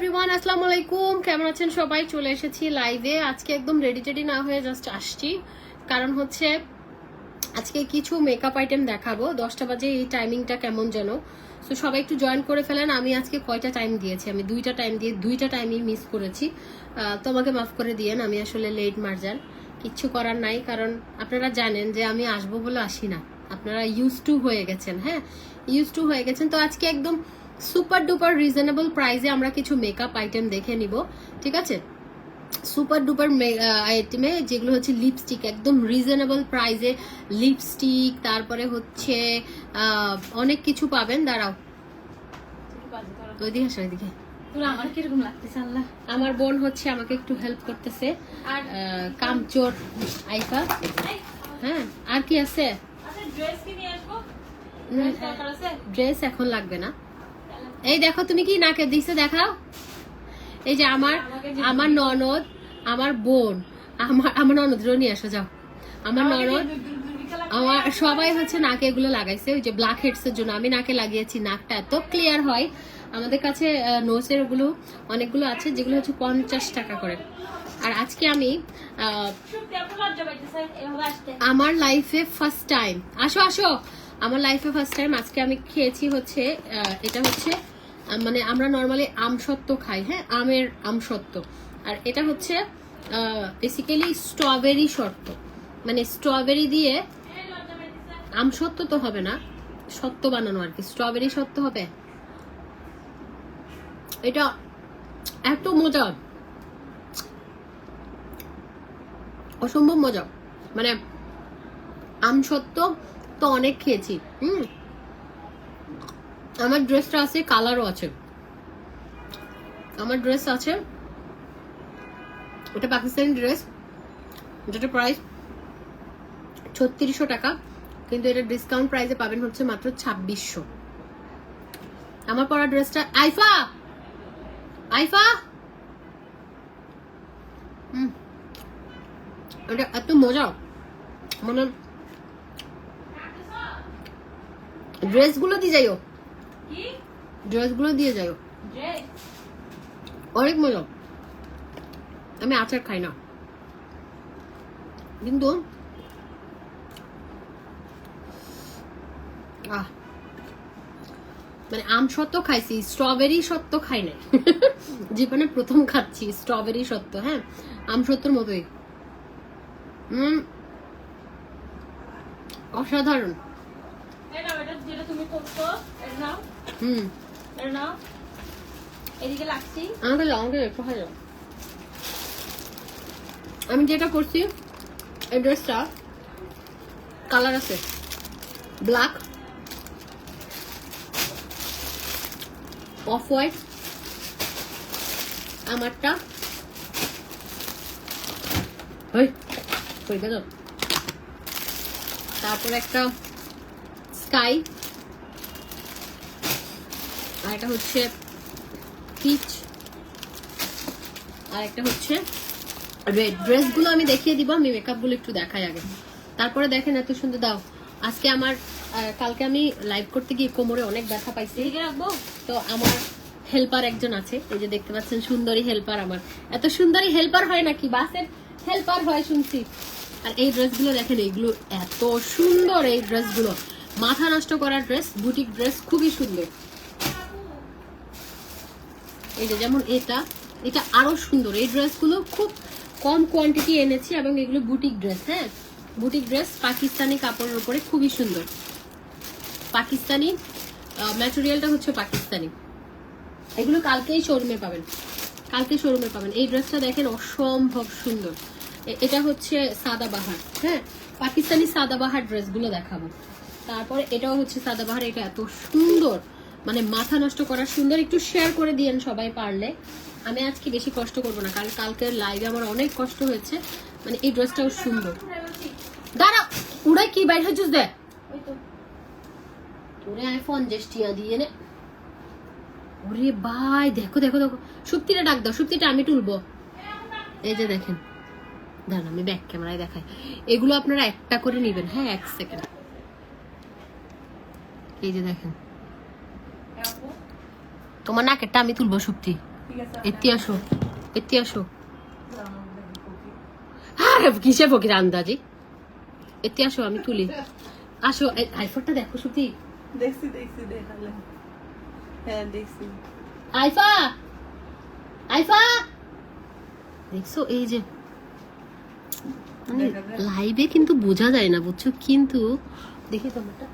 Everyone, আসসালামু আলাইকুম। কেমন আছেন সবাই? চলে এসেছি লাইভে। আজকে একদম রেডি টেডি না হয়ে জাস্ট আসছি, কারণ হচ্ছে আজকে কিছু মেকআপ আইটেম দেখাবো। 10টা বাজে, এই টাইমিংটা কেমন যেন। সো সবাই একটু জয়েন করে ফেলেন। আমি আজকে কয়টা টাইম দিয়েছি? আমি 2টা টাইম দিয়ে 2টা টাইমই মিস করেছি। তোমাকে মাফ করে দিয়েন, আমি আসলে লেট মার্জার, কিচ্ছু করার নাই। কারণ আপনারা জানেন যে আমি আসবো বলে আসি না, আপনারা ইউজ টু হয়ে গেছেন। হ্যাঁ, ইউজ টু হয়ে গেছেন। তো আজকে একদম সুপার ডুপার রিজনেবল প্রাইসে আমরা কিছু মেকআপ আইটেম দেখে নিব, ঠিক আছে? সুপার ডুপার আইটেমে যেগুলো হচ্ছে লিপস্টিক, একদম রিজনেবল প্রাইসে লিপস্টিক, তারপরে হচ্ছে অনেক কিছু পাবেন। দাঁড়াও, ওইদিকে আসো, ওইদিকে। আমার কিরকম লাগতেছে আল্লাহ। আমার বোন হচ্ছে আমাকে একটু হেল্প করতেছে, আর কামচোর আইফা। হ্যাঁ, আর কি আছে? ড্রেস এখন লাগবে না। এই দেখো, তুমি কি নাকে দিছে দেখাও। এই যে আমার ননদ, আমার বোন, আমার ননদ নিয়ে আসো, যাও। আমার ননদ, আমার সবাই হচ্ছে নাকে এগুলো লাগাইছে, ওই যে ব্ল্যাক হেডস এর জন্য। আমি নাকে লাগিয়েছি, নাকটা এত ক্লিয়ার হয়। আমাদের কাছে নোজের ওগুলো অনেকগুলো আছে, যেগুলো হচ্ছে 50 টাকা করে। আর আজকে আমি আমার লাইফে ফার্স্ট টাইম, আসো আসো, আমার লাইফে ফার্স্ট টাইম আজকে আমি খেয়েছি হচ্ছে এটা হচ্ছে মানে আমরা নর্মালি আমসত্ত্ব খাই, হ্যাঁ, আমের আমসত্ত্ব। আর এটা হচ্ছে বেসিক্যালি স্ট্রবেরি সত্ত্ব, মানে স্ট্রবেরি দিয়ে আমসত্ত্ব তো হবে না, সত্ত্ব বানানো আর কি, স্ট্রবেরি সত্ত্ব হবে। এটা এত মজা, অসম্ভব মজা। মানে আমসত্ত্ব তো অনেক খেয়েছি। আমার ড্রেসটা আছে, কালারও আছে। আমার ড্রেস আছে, এটা পাকিস্তানি ড্রেস, যেটা প্রাইস 3600 টাকা, কিন্তু এটা ডিসকাউন্ট প্রাইসে পাবেন হচ্ছে মাত্র 2600। আমার পরা ড্রেসটা, আইফা আইফা, এটা এত মজা, মানে ড্রেসগুলো দিয়ে যাইও, ড্রেসগুলো দিয়ে যাইও, অনেক মজা। আমি আচার খাই না, কিন্তু মানে আম সত্ত্ব খাইছি, স্ট্রবেরি সত্ত্ব খাই নাই। জীবনে প্রথম খাচ্ছি স্ট্রবেরি সত্ত্ব। হ্যাঁ, আম সত্ত্বর মতোই, অসাধারণ। আমি যেটা করছি, এই ড্রেসটা কালার আছে ব্ল্যাক, অফ হোয়াইট, আমারটা তারপর একটা স্কাই, আর একটা হচ্ছে পিচ, আর একটা হচ্ছে রেড। ড্রেসগুলো আমি দেখিয়ে দিব, আমি মেকআপ গুলো একটু দেখাই আগে, তারপরে দেখেন এত সুন্দর। দাও, আজকে আমার কালকে আমি লাইভ করতে গিয়ে কোমরে অনেক ব্যথা পাইছি, তো আমার হেল্পার একজন আছে, এই যে দেখতে পাচ্ছেন, সুন্দরী হেল্পার। আমার এত সুন্দরী হেল্পার হয় নাকি, বাসের হেল্পার হয় শুনছি। আর এই ড্রেসগুলো দেখেন, এইগুলো এত সুন্দর, এই ড্রেসগুলো মাথা নষ্ট করার ড্রেস, বুটিক ড্রেস, খুবই সুন্দর। এই যে যেমন এটা, এটা আরো সুন্দর। এই ড্রেসগুলো খুব কম কোয়ান্টিটি এনেছি, এবং এগুলো বুটিক ড্রেস। হ্যাঁ, বুটিক ড্রেস, পাকিস্তানি কাপড়ের উপরে, খুবই সুন্দর। পাকিস্তানি ম্যাটেরিয়ালটা হচ্ছে পাকিস্তানি। এগুলো কালকেই শোরুমে পাবেন, কালকে শোরুমে পাবেন। এই ড্রেসটা দেখেন, অসম্ভব সুন্দর। এটা হচ্ছে সাদাবাহার, হ্যাঁ, পাকিস্তানি সাদাবাহার ড্রেসগুলো দেখাবো। তারপরে এটাও হচ্ছে সাদাবাহার, এটা এত সুন্দর, মানে মাথা নষ্ট করার সুন্দর। একটু শেয়ার করে দিয়েন সবাই পারলে, আমি আজকে বেশি কষ্ট করবো না, কারণ কালকের লাইভে আমার অনেক কষ্ট হয়েছে। মানে এই ড্রেসটাও সুন্দর। দাঁড়া, উড়াই কি বাইর হচ্ছিস দে, তোরে আইফোন জেস্টিয়া দিয়ে নে। ওরে ভাই, দেখো দেখো দেখো, সুপ্তিটা ডাক দাও, সুপ্তিটা আমি তুলবো। এই যে দেখেন, দাঁড়ান আমি ব্যাক ক্যামেরায় দেখাই। এগুলো আপনারা একটা করে নিবেন, হ্যাঁ, 1 সেকেন্ড। এই যে দেখেন, তোমার নাকেরটা আমি তুলবো সুপ্তি। এতে আসো, এতে আসো। কিসে ফকির আন্দাজি, এতে আসো, আমি তুলি। আসো, আইফোনটা দেখো সুতি। দেখছি দেখালে। হ্যাঁ দেখছি। আইফা, আইফা দেখছো? এই যে মানে লাইভে কিন্তু বোঝা যায় না, বুঝছো? কিন্তু দেখি তোমারটা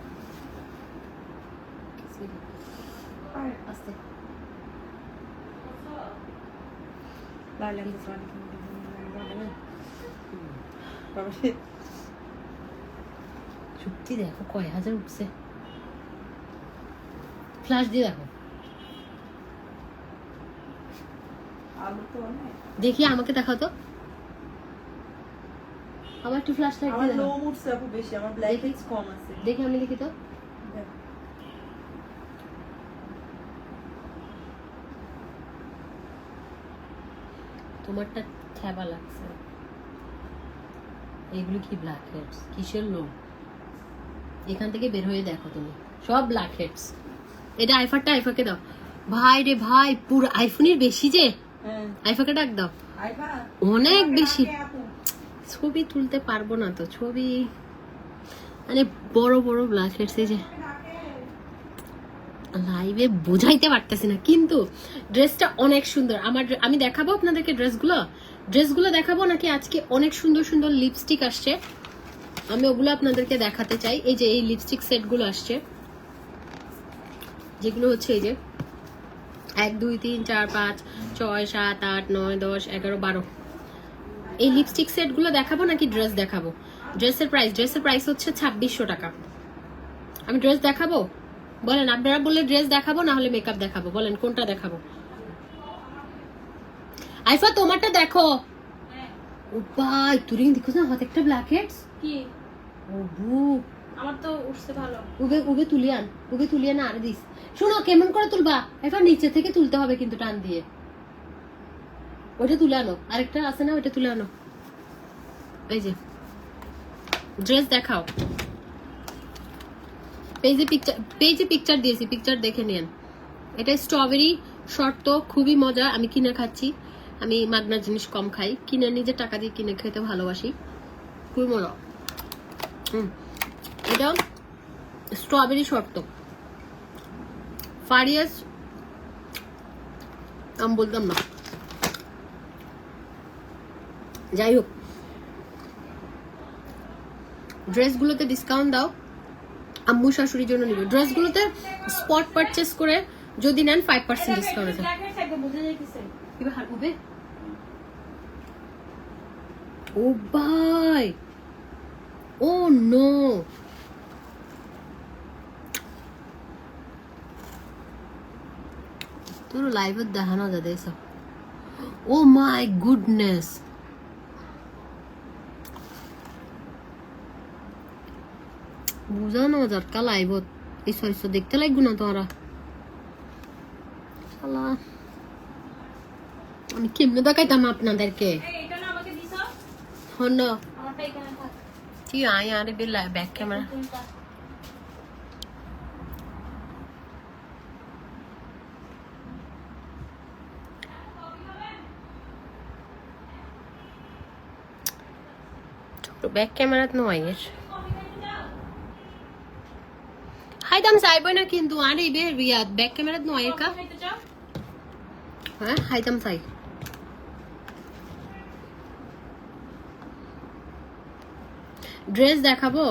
আস্তে। সত্যি দেখো কয় হাজার উঠছে, ফ্ল্যাশ দিয়ে দেখো। আলু তো অনেক। দেখি আমাকে দেখাও তো, আমার একটু ফ্ল্যাশ লাইট আমার দিয়ে লো দেখাও। উঠছে আপু বেশি, আমার ব্ল্যাক দেখি। হেডস কম আছে। দেখি আমি দেখি তো। দেখ। তোমারটা ঠেবা লাগছে। এইগুলো কি ব্ল্যাক হেডস? কিসের লো? এখান থেকে বের হয়ে দেখো তুমি, সব ব্ল্যাক হেডস। এটা আইফারটা আইফাকে দাও। ভাই রে ভাই, পুরো আইফোনের বেশি যে। হ্যাঁ আইফাকে ডাক দাও। আইফা অনেক আমাকে বেশি। ডাকে আপু। ছবি তুলতে পারবো না তো, ছবি মানে বড় বড় ব্ল্যাক হেডস। এই যে লাইভে বোঝাইতে পারতেছি না, কিন্তু ড্রেসটা অনেক সুন্দর। আমি দেখাবো আপনাদেরকে ড্রেসগুলো দেখাবো, নাকি আজকে অনেক সুন্দর সুন্দর লিপস্টিক আসছে, আমি ওগুলো আপনাদেরকে দেখাতে চাই। এই যে এই লিপস্টিক সেটগুলো আসছে, যেগুলো হচ্ছে এই যে 1 2 3 4 5 6 7 8 9 10 11 12। এই লিপস্টিক সেটগুলো দেখাবো নাকি ড্রেস দেখাবো? ড্রেসের প্রাইস হচ্ছে 2600 টাকা। আমি ড্রেস দেখাবো? বলেন, আপনারা বললে ড্রেস দেখাবো, না হলে মেকআপ দেখাবো? বলেন কোনটা দেখাবো? আইফা তোমারটা দেখো। ও ভাই, তুই দেখো না হাতে একটা ব্ল্যাক হেডস। কি ও বু, আমার তো উঠছে ভালো। উবে তুলিয়ান আর দিস। শোনো, কেমন করে তুলবা? এখন নিচে থেকে তুলতে হবে কিন্তু টান দিয়ে। ওইটা তুলে আনো, আরেকটা আছে না, ওইটা তুলে আনো। এই যে ড্রেস দেখাও। পেজে পিকচার দিয়েছি, পিকচার দেখে নিন। এটা স্ট্রবেরি শর্ট, তো খুবই মজা। আমি কিনে খাচ্ছি, আমি মাগনা জিনিস কম খাই, কিনে নিজে টাকা দিয়ে কিনে খেতে ভালোবাসি, খুবই মজা। এটা স্ট্রবেরি শর্ট, তো ফারিয়াস আমি বলতাম না, যাই হোক। ড্রেসগুলোতে ডিসকাউন্ট দাও, আম্মু শাশুড়ির জন্য নিবে। ড্রেসগুলোতে স্পট পারচেস করে যদি নেন 5% ডিসকাউন্ট আছে। বুঝে যাইতেছে। এবার হার উবে। ও ভাই, ও নো, তোর লাইভে দেখানো যাবে এসব। ও মাই গুডনেস, বুঝানো দরকার লাইভত। এই সইস দেখতে লাগবে না তোরা। শালা, আমি কেমনে দেখাইতাম আপনাদেরকে? এটা না আমাকে দিছো? হন আমারটা এখানে থাক। কি আয় আরে বেলা ব্যাক ক্যামেরা। ব্যাক ক্যামেরাত নয়ের হাইদাম চাইবই না কিন্তু, আরে বে রিয়াদ ব্যাক ক্যামেরাত নয়ের কা। হ্যাঁ হাইদাম চাই। ড্রেস দেখাবো?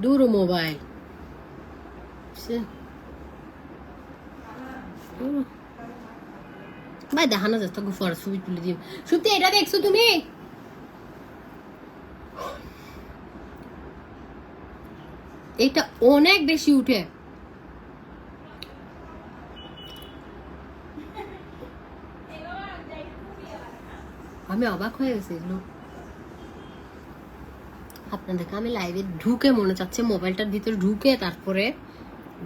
দূর মোবাইল ভাই, দেখানো যাচ্ছে গুফার ছবি তুলে দিও। সত্যি এটা দেখছো তুমি? এটা অনেক বেশি উঠে। আমি অবাক হয়ে গেছি এগুলো আপনাদেরকে। আমি লাইভে ঢুকে মনে চাচ্ছে মোবাইলটার ভিতরে ঢুকে তারপরে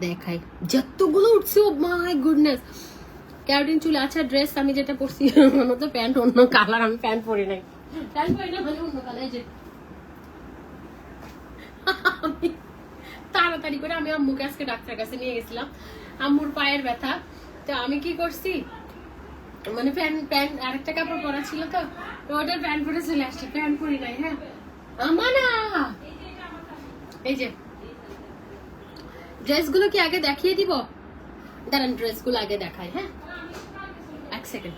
দেখাই যতগুলো উঠছে। ও মাই গুডনেস, ক্যারোটিন চুল। আচ্ছা, ড্রেস আমি যেটা পরছি মনে হচ্ছে প্যান্ট অন্য কালার, আমি প্যান্ট পরি নাই, প্যান্ট পরি না মানে অন্য কালার। যে তাড়াতাড়ি করে আমি আম্মুকে আজকে ডাক্তার কাছে নিয়ে গেছিলাম, আম্মুর পায়ের ব্যথা। তো আমি কি করছি, মানে প্যান্ট আরেকটা কাপড় পরা ছিল, তো ওটার প্যান্ট পরে চলে আসছি, প্যান্ট পরি নাই। হ্যাঁ আমানা, এই যে ড্রেসগুলো কি আগে দেখিয়ে দিব? দাঁড়ান ড্রেসগুলো আগে দেখাই। হ্যাঁ এক সেকেন্ড।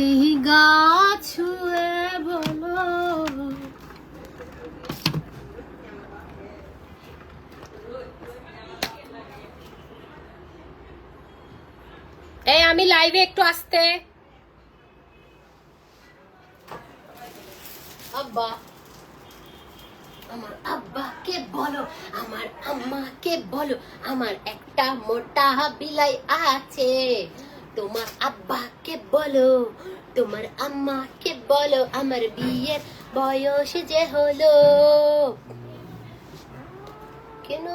এই গাছ ছুঁয়ে বলো, এই আমি লাইভে একটু আসতে। আব্বা, আমার আব্বাকে বলো, আমার আম্মাকে বলো, আমার একটা মোটা বিলাই আছে। তোমার আব্বাকে বলো, তোমার আম্মাকে বলো, আমার বিয়ের বয়স যে হলো। কেন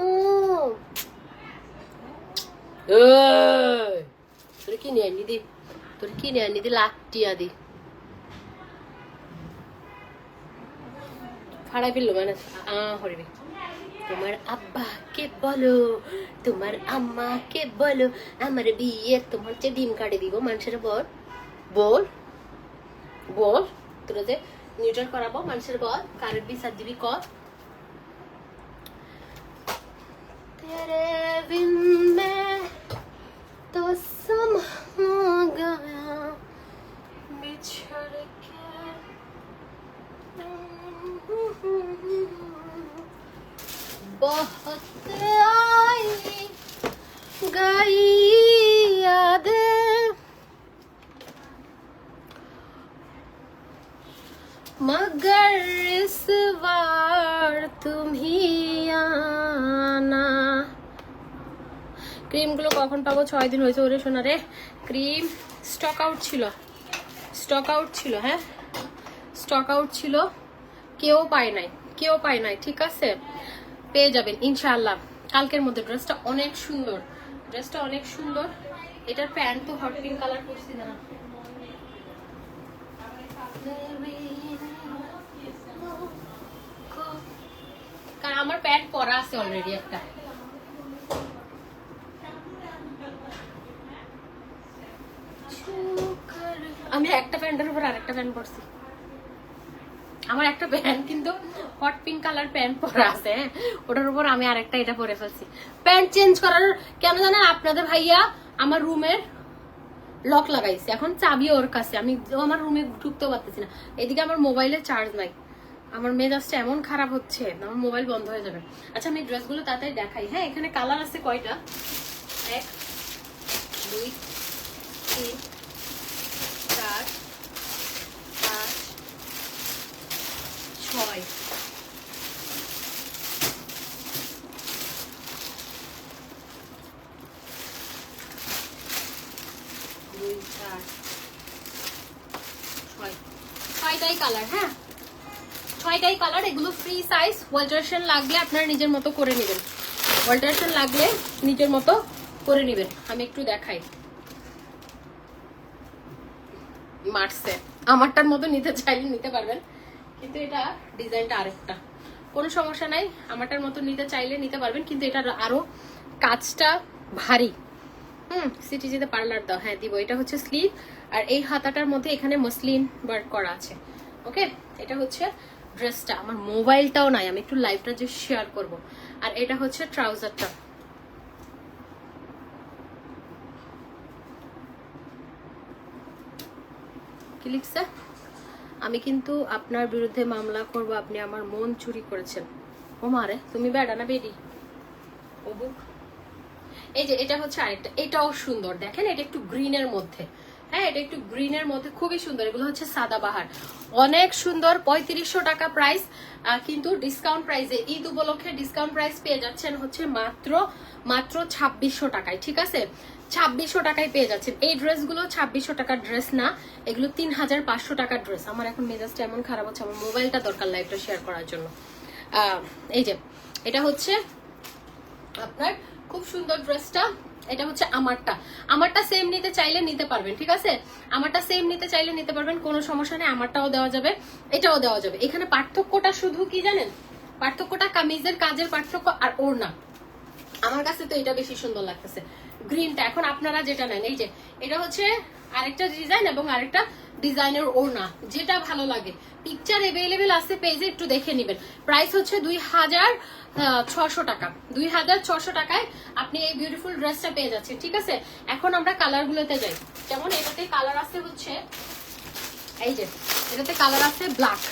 তোর কি নিয়ে আনি দি, তোর কি নিয়ে আনি দি, লাটিয়া দি ফাড়াই ফেললো মানে হরিবি। তোমার আব্বাকে বলো, তোমার আম্মাকে বলো, আমার বিয়ে তোমার যে ডিম কাটে দিব মানুষের বল, বল বল তোরা যে নিউট্রাল করাবো মানুষের বল, কারের বিচার দিবি কর। তেরে বিন মে তো সম হো গয়া বিছড় কে। बहुत आई गई यादें मगर इस बार तुम ही आना। ক্রিমগুলো কখন পাবো? 6 দিন হয়েছে। ওরে শোনা রে, ক্রিম স্টক আউট ছিল, স্টক আউট ছিল। হ্যাঁ স্টক আউট ছিল, কেউ পায় নাই, কেউ পায় নাই। ঠিক আছে, পেয়ে যাবেন ইনশাআল্লাহ কালকের মধ্যে। ড্রেসটা অনেক সুন্দর, ড্রেসটা অনেক সুন্দর। এটার প্যান্ট তো হট পিঙ্ক কালার করছি না, কারণ আমার প্যান্ট পরা আছে অলরেডি একটা। আমি একটা প্যান্টের উপর আরেকটা প্যান্ট পরছি। আমার একটা প্যান্ট কিন্তু হট পিঙ্ক কালার প্যান্ট পরা আছে, ওটার উপর আমি আরেকটা এটা পরে ফেলছি। প্যান্ট চেঞ্জ করার কেন জানেন? আপনাদের ভাইয়া আমার রুমের লক লাগাইছে, এখন চাবি ওর কাছে, আমি আমার রুমে ঢুকতেও পারতেছি না। এদিকে আমার মোবাইলের চার্জ নাই, আমার মেজাজটা এমন খারাপ হচ্ছে, আমার মোবাইল বন্ধ হয়ে যাবে। আচ্ছা আমি ড্রেসগুলো তাড়াতাড়ি দেখাই। হ্যাঁ এখানে কালার আছে কয়টা? 1 2 3 4 5 6 ছয়টাই কালার। হ্যাঁ 6টাই কালার, এগুলো ফ্রি সাইজ। অল্টারেশন লাগলে আপনারা নিজের মতো করে নেবেন, অল্টারেশন লাগলে নিজের মতো করে নেবেন। আমি একটু দেখাই, মার্সে আমারটার মতো নিতে চাইলে নিতে পারবেন, কিন্তু এটা ডিজাইনটা আরেকটা, কোনো সমস্যা নাই। আমারটার মতো নিতে চাইলে নিতে পারবেন, কিন্তু এটা আরো কাজটা ভারী। সিটি যেতে পার্লার দাও, হ্যাঁ দিব। এটা হচ্ছে স্লিভ, আর এই হাতাটার মধ্যে এখানে মসলিন ওয়ার্ক করা আছে। ওকে, এটা হচ্ছে ড্রেসটা। আমার মোবাইলটাও নাই, আমি একটু লাইভটা যে শেয়ার করব। আর এটা হচ্ছে ট্রাউজারটা। কি লিখছে? আমি কিন্তু আপনার বিরুদ্ধে মামলা করব, আপনি আমার মন চুরি করেছেন। ও মারে, তুমি বেড়া না বেরি? ওবু, এই যে এটা হচ্ছে আরেকটা, এটাও সুন্দর। দেখেন এটা একটু গ্রিনের মধ্যে, হ্যাঁ এটা একটু গ্রিনের মধ্যে, খুবই সুন্দর। এগুলো হচ্ছে সাদাবাহার, অনেক সুন্দর। 3500 টাকা প্রাইস, কিন্তু ডিসকাউন্ট প্রাইসে, ঈদ উপলক্ষে ডিসকাউন্ট প্রাইস পেয়ে যাচ্ছেন হচ্ছে মাত্র 2600 টাকায়। ঠিক আছে, 2600 টাকায় পেয়ে যাচ্ছেন এই ড্রেসগুলো। 2600 টাকার ড্রেস না, এগুলো 3500 টাকার ড্রেস। আমার এখন মেজাজটা এমন খারাপ হচ্ছে, আমার মোবাইলটা দরকার লাইভটা শেয়ার করার জন্য। এই যে এটা হচ্ছে আপনার খুব সুন্দর ড্রেসটা। এটা হচ্ছে আমারটা সেম নিতে চাইলে নিতে পারবেন। ঠিক আছে, আমারটা সেম নিতে চাইলে নিতে পারবেন, কোনো সমস্যা নেই। আমারটাও দেওয়া যাবে, এটাও দেওয়া যাবে। এখানে পার্থক্যটা শুধু কি জানেন? পার্থক্যটা কামিজের কাজের পার্থক্য আর ওড়না। আমার কাছে তো এটা বেশি সুন্দর লাগতেছে গ্রিনটা। এখন আপনারা যেটা নেন, এই যে এটা হচ্ছে আরেকটা ডিজাইন এবং আরেকটা ডিজাইনের ওড়না, যেটা ভালো লাগে। পিকচার এভেলেবেল আছে পেজে, একটু দেখে নেবেন। প্রাইস হচ্ছে 2600 টাকা। 2600 টাকায় আপনি এই বিউটিফুল ড্রেসটা পেয়ে যাচ্ছেন, ঠিক আছে। এখন আমরা কালার গুলোতে যাই। যেমন এটাতে কালার আছে হচ্ছে, এই যে এটাতে কালার আছে ব্ল্যাক।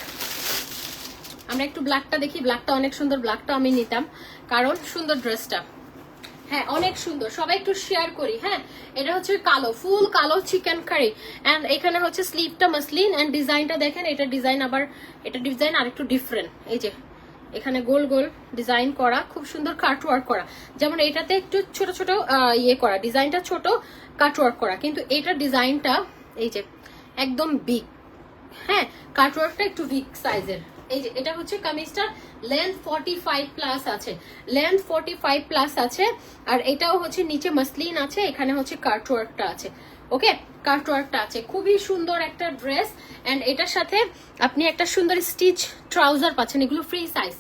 আমরা একটু ব্ল্যাকটা দেখি। ব্ল্যাকটা অনেক সুন্দর, ব্ল্যাকটা আমি নিতাম কারণ সুন্দর ড্রেসটা, হ্যাঁ অনেক সুন্দর। সবাই একটু শেয়ার করি। হ্যাঁ, এটা হচ্ছে কালো, ফুল কালো চিকেন কারি, এন্ড এখানে হচ্ছে স্লিভটা মাসলিন, এন্ড ডিজাইনটা দেখেন। এটা ডিজাইন আবার, এটা ডিজাইন আর একটু ডিফারেন্ট। এই যে এখানে গোল গোল ডিজাইন করা, খুব সুন্দর কাটওয়ার্ক করা। যেমন এটাতে একটু ছোট ছোট ইয়ে করা, ডিজাইনটা ছোট, কাটওয়ার্ক করা, কিন্তু এটার ডিজাইনটা এই যে একদম বিগ। হ্যাঁ, কাটওয়ার্কটা একটু বিগ সাইজের। এই যে এটা হচ্ছে কামিজটার লেন্থ 45 প্লাস আছে, লেন্থ 45 প্লাস আছে। আর এটাও হচ্ছে নিচে মাসলিন আছে, এখানে হচ্ছে কাটওয়ার্কটা আছে। ওকে, কাটওয়ার্কটা আছে। খুবই সুন্দর একটা ড্রেস, এন্ড এটার সাথে আপনি একটা সুন্দর স্টিচ ট্রাউজার পাচ্ছেন। এগুলো ফ্রি সাইজ,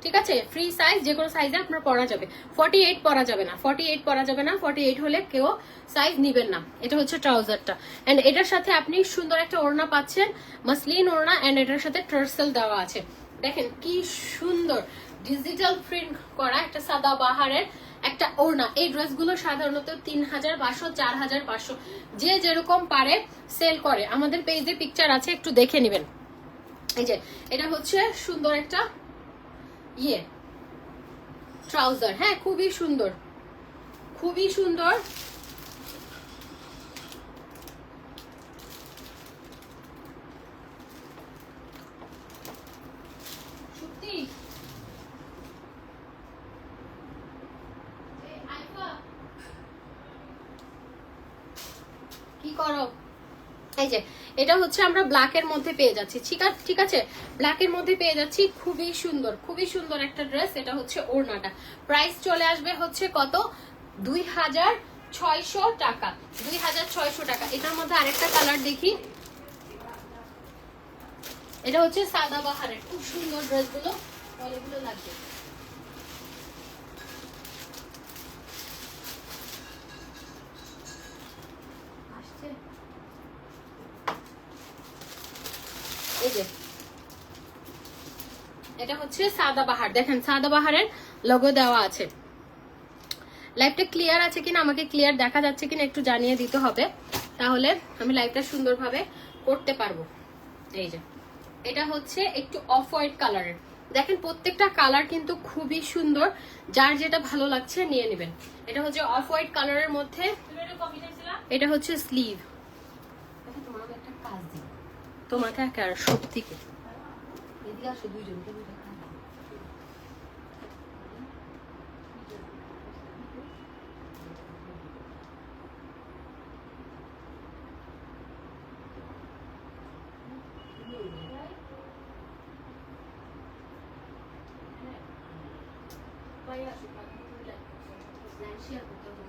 ঠিক আছে, ফ্রি সাইজ, যে কোনো সাইজে আপনার পরা যাবে। 48 পরা যাবে না, 48 পরা যাবে না, 48 হলে কেউ সাইজ নিবেন না। এটা হচ্ছে ট্রাউজারটা, এন্ড এটার সাথে আপনি সুন্দর একটা ওড়না পাচ্ছেন, মাসলিন ওড়না, এন্ড এটার সাথে টার্সেল দেওয়া আছে। দেখেন কি সুন্দর ডিজিটাল প্রিন্ট করা একটা সাদা বাহারের একটা ওড়না। এই ড্রেসগুলো সাধারণত 3500, 4500 যে যেরকম পারে সেল করে। আমাদের পেজে পিকচার আছে, একটু দেখে নেবেন। এই যে এটা হচ্ছে সুন্দর একটা ইয়ে ট্রাউজার। হ্যাঁ, খুবই সুন্দর, খুবই সুন্দর। সত্যি কি করো? এই যে এটা হচ্ছে আমরা ব্ল্যাকের মধ্যে পেয়ে যাচ্ছি, ঠিক আছে, ব্ল্যাকের মধ্যে পেয়ে যাচ্ছি। খুবই সুন্দর, খুবই সুন্দর একটা ড্রেস। এটা হচ্ছে ওড়নাটা। প্রাইস চলে আসবে হচ্ছে কত? 2600 টাকা। 2600 টাকা। এটার মধ্যে আরেকটা কালার দেখি। এটা হচ্ছে সাদা বাহারের, খুব সুন্দর ড্রেসগুলো, অনেকগুলো লাগবে। এই যে এটা হচ্ছে সাদা বাহার। দেখেন সাদা বাহারের লোগো দেওয়া আছে। লাইভটা ক্লিয়ার আছে কিনা, আমাকে ক্লিয়ার দেখা যাচ্ছে কিনা একটু জানিয়ে দিতে হবে, তাহলে আমি লাইভটা সুন্দরভাবে করতে পারবো। এই যে এটা হচ্ছে একটু অফ হোয়াইট কালারের। দেখেন প্রত্যেকটা কালার কিন্তু খুবই সুন্দর, যার যেটা ভালো লাগছে নিয়ে নেবেন। এটা হচ্ছে অফ হোয়াইট কালারের মধ্যে। এটা হচ্ছে স্লিভ। তোমাকে একটা কাজ দিই, তোমাকে আর সত্যিকে এদিকে আসো, দুইজনকে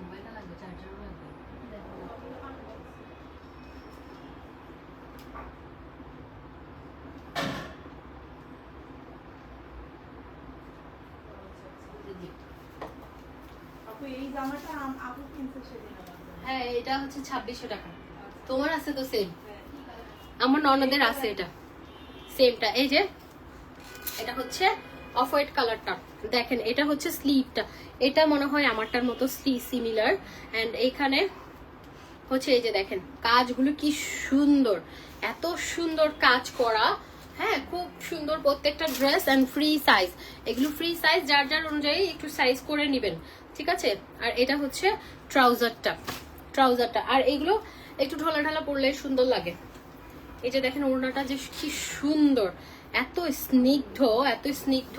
মোবাইলটা লাগবে, চার্জারও লাগবে। এই জামাটা আপু কিনছে সেদিন। হ্যাঁ, এটা হচ্ছে 2600 টাকা। তোমার আছে তো সেম, আমার ননদের আছে এটা সেমটা। এই যে এটা হচ্ছে অফ হোয়াইট কালারটা। দেখেন এটা হচ্ছে স্লিভটা, এটা মনে হয় আমারটার মতো স্লিভ সিমিলার। এন্ড এখানে হচ্ছে এই যে দেখেন কাজগুলো কি সুন্দর, এত সুন্দর কাজ করা। হ্যাঁ, খুব সুন্দর প্রত্যেকটা ড্রেস, এন্ড ফ্রি সাইজ। এগুলো ফ্রি সাইজ, যার যার অনুযায়ী একটু সাইজ করে নেবেন, ঠিক আছে। আর এটা হচ্ছে ট্রাউজারটা। আর এগুলো একটু ঢোলা ঢালা পরলে সুন্দর লাগে। এই যে দেখেন ওড়নাটা যে কি সুন্দর, এত স্নিগ্ধ, এত স্নিগ্ধ,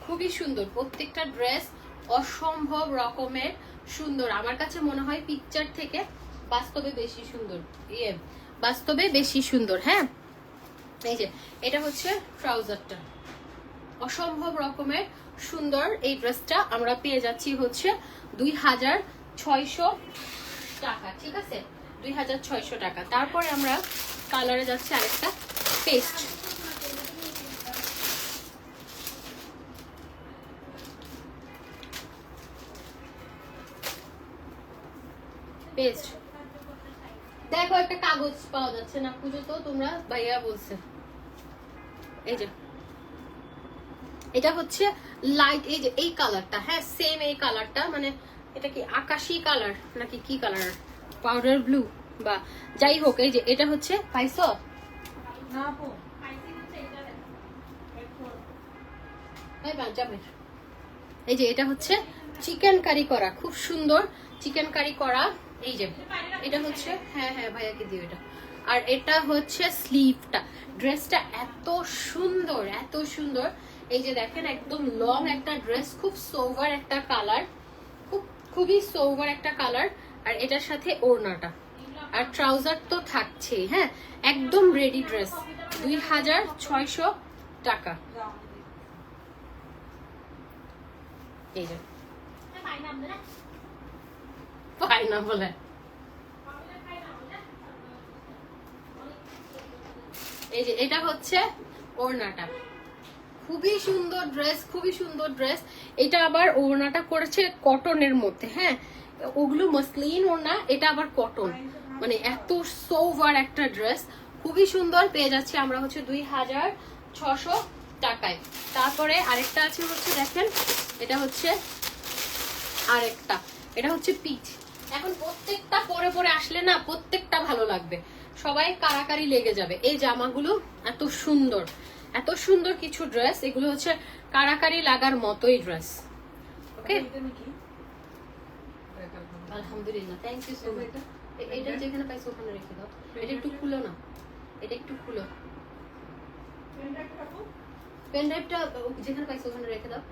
খুবই সুন্দর। প্রত্যেকটা ড্রেস অসম্ভব রকমের সুন্দর। আমার কাছে মনে হয় পিকচার থেকে বাস্তবে বেশি সুন্দর, বাস্তবে বেশি সুন্দর। হ্যাঁ, এই যে এটা হচ্ছে ট্রাউজারটা, অসম্ভব রকমের সুন্দর। এই ড্রেসটা আমরা পেয়ে যাচ্ছি হচ্ছে 2600 টাকা, ঠিক আছে, 2600 টাকা। তারপরে আমরা কালারে যাচ্ছি আরেকটা পেস্ট। পেস্ট। দেখো একটা কাগজ পাওয়া যাচ্ছে না পুজো, তো তোমরা ভাইয়া বলছে। এই যে এটা হচ্ছে লাইট, এই যে এই কালারটা, হ্যাঁ সেম এই কালারটা, মানে এটা কি আকাশি কালার নাকি কি কালার, পাউডার ব্লু বা যাই হোক। এই যে এটা হচ্ছে পাইছো না আপু এই যে এটা হচ্ছে চিকেন কারি করা, খুব সুন্দর চিকেন কারি করা। এই যে এটা হচ্ছে, হ্যাঁ হ্যাঁ ভাইয়াকে দিও এটা। আর এটা হচ্ছে স্লিভটা, ড্রেসটা এত সুন্দর এত সুন্দর। এই যে দেখেন একদম লং একটা ড্রেস, খুব সোভার একটা কালার, খুবই সোভার একটা কালার। আর এটার সাথে ওড়নাটা আর ট্রাউজার তো থাকছেই। হ্যাঁ একদম রেডি ড্রেস, 2600 টাকা। এই যে পাই না বলে, এই যে এটা হচ্ছে ওড়নাটা, খুবই সুন্দর ড্রেস, খুবই সুন্দর ড্রেস। এটা আবার ওড়নাটা করেছে কটনের মধ্যে, হ্যাঁ ওগুলো মসলিন ওড়না, এটা আবার কটন, মানে এত সোভার একটা ড্রেস, খুবই সুন্দর। পেয়ে যাচ্ছি আমরা হচ্ছে 2600 টাকায়। তারপরে আরেকটা আছে হচ্ছে দেখেন, এটা হচ্ছে আরেকটা, এটা হচ্ছে পিচ। এখন প্রত্যেকটা পরে পরে আসলে না প্রত্যেকটা ভালো লাগবে, সবাই কারাকারি লেগে যাবে। এই জামাগুলো এত সুন্দর, এত সুন্দর কিছু ড্রেস, এগুলো হচ্ছে কারাকারি লাগার মতোই ড্রেস। ওকে আলহামদুলিল্লাহ, থ্যাংক ইউ সো মাচ। এটা যেখানে পাইছো ওখানে রেখে দাও, এটা একটু খুলো না, এটা একটু খুলো, পেন ড্রাইভটা যেখানে পাইছো ওখানে রেখে দাও।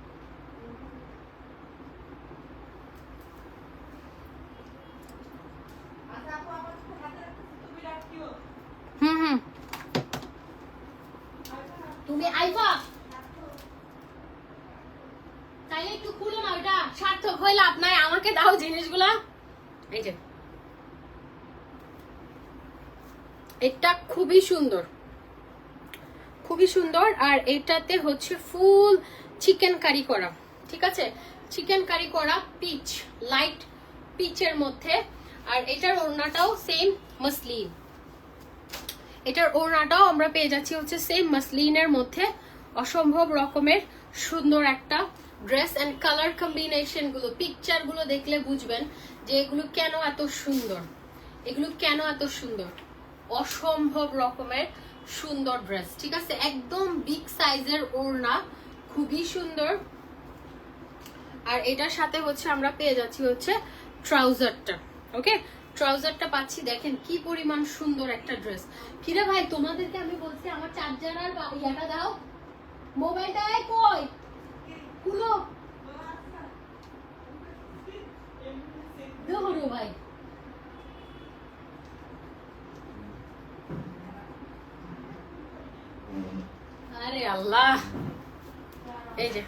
হুম তুমি আইবা তাইলে একটু খুলো না, ওটা সার্থক হয়ে লাভ নাই, আমাকে দাও জিনিসগুলা। এই যে এটা খুবই সুন্দর, খুবই সুন্দর। আর এটাতে হচ্ছে ফুল চিকেন কারি করা, ঠিক আছে, চিকেন কারি করা পিচ, লাইট পিচের মধ্যে। আর এটার ওড়নাটাও সেম মসলিন, এটার ওড়নাটাও আমরা পেয়ে যাচ্ছি হচ্ছে সেম মসলিনের মধ্যে। অসম্ভব রকমের সুন্দর একটা ড্রেস, এন্ড কালার কম্বিনেশন গুলো, পিকচার গুলো দেখলে বুঝবেন যে এগুলো কেন এত সুন্দর, এগুলো কেন এত সুন্দর। অসম্ভব রকমের সুন্দর ড্রেস, ঠিক আছে, একদম বিগ সাইজের ওড়না, খুবই সুন্দর। আর এটার সাথে হচ্ছে আমরা পেয়ে যাচ্ছি হচ্ছে ট্রাউজারটা। ওকে ট্রাউজারটা পাচ্ছি, দেখেন কি পরিমাণ সুন্দর একটা ড্রেস। কিরে ভাই তোমাদেরকে আমি বলছি আমার চার্জার আর ইয়াটা দাও, মোবাইলটা কই খুলো দেখো ভাই। আরে আল্লাহ, এই যে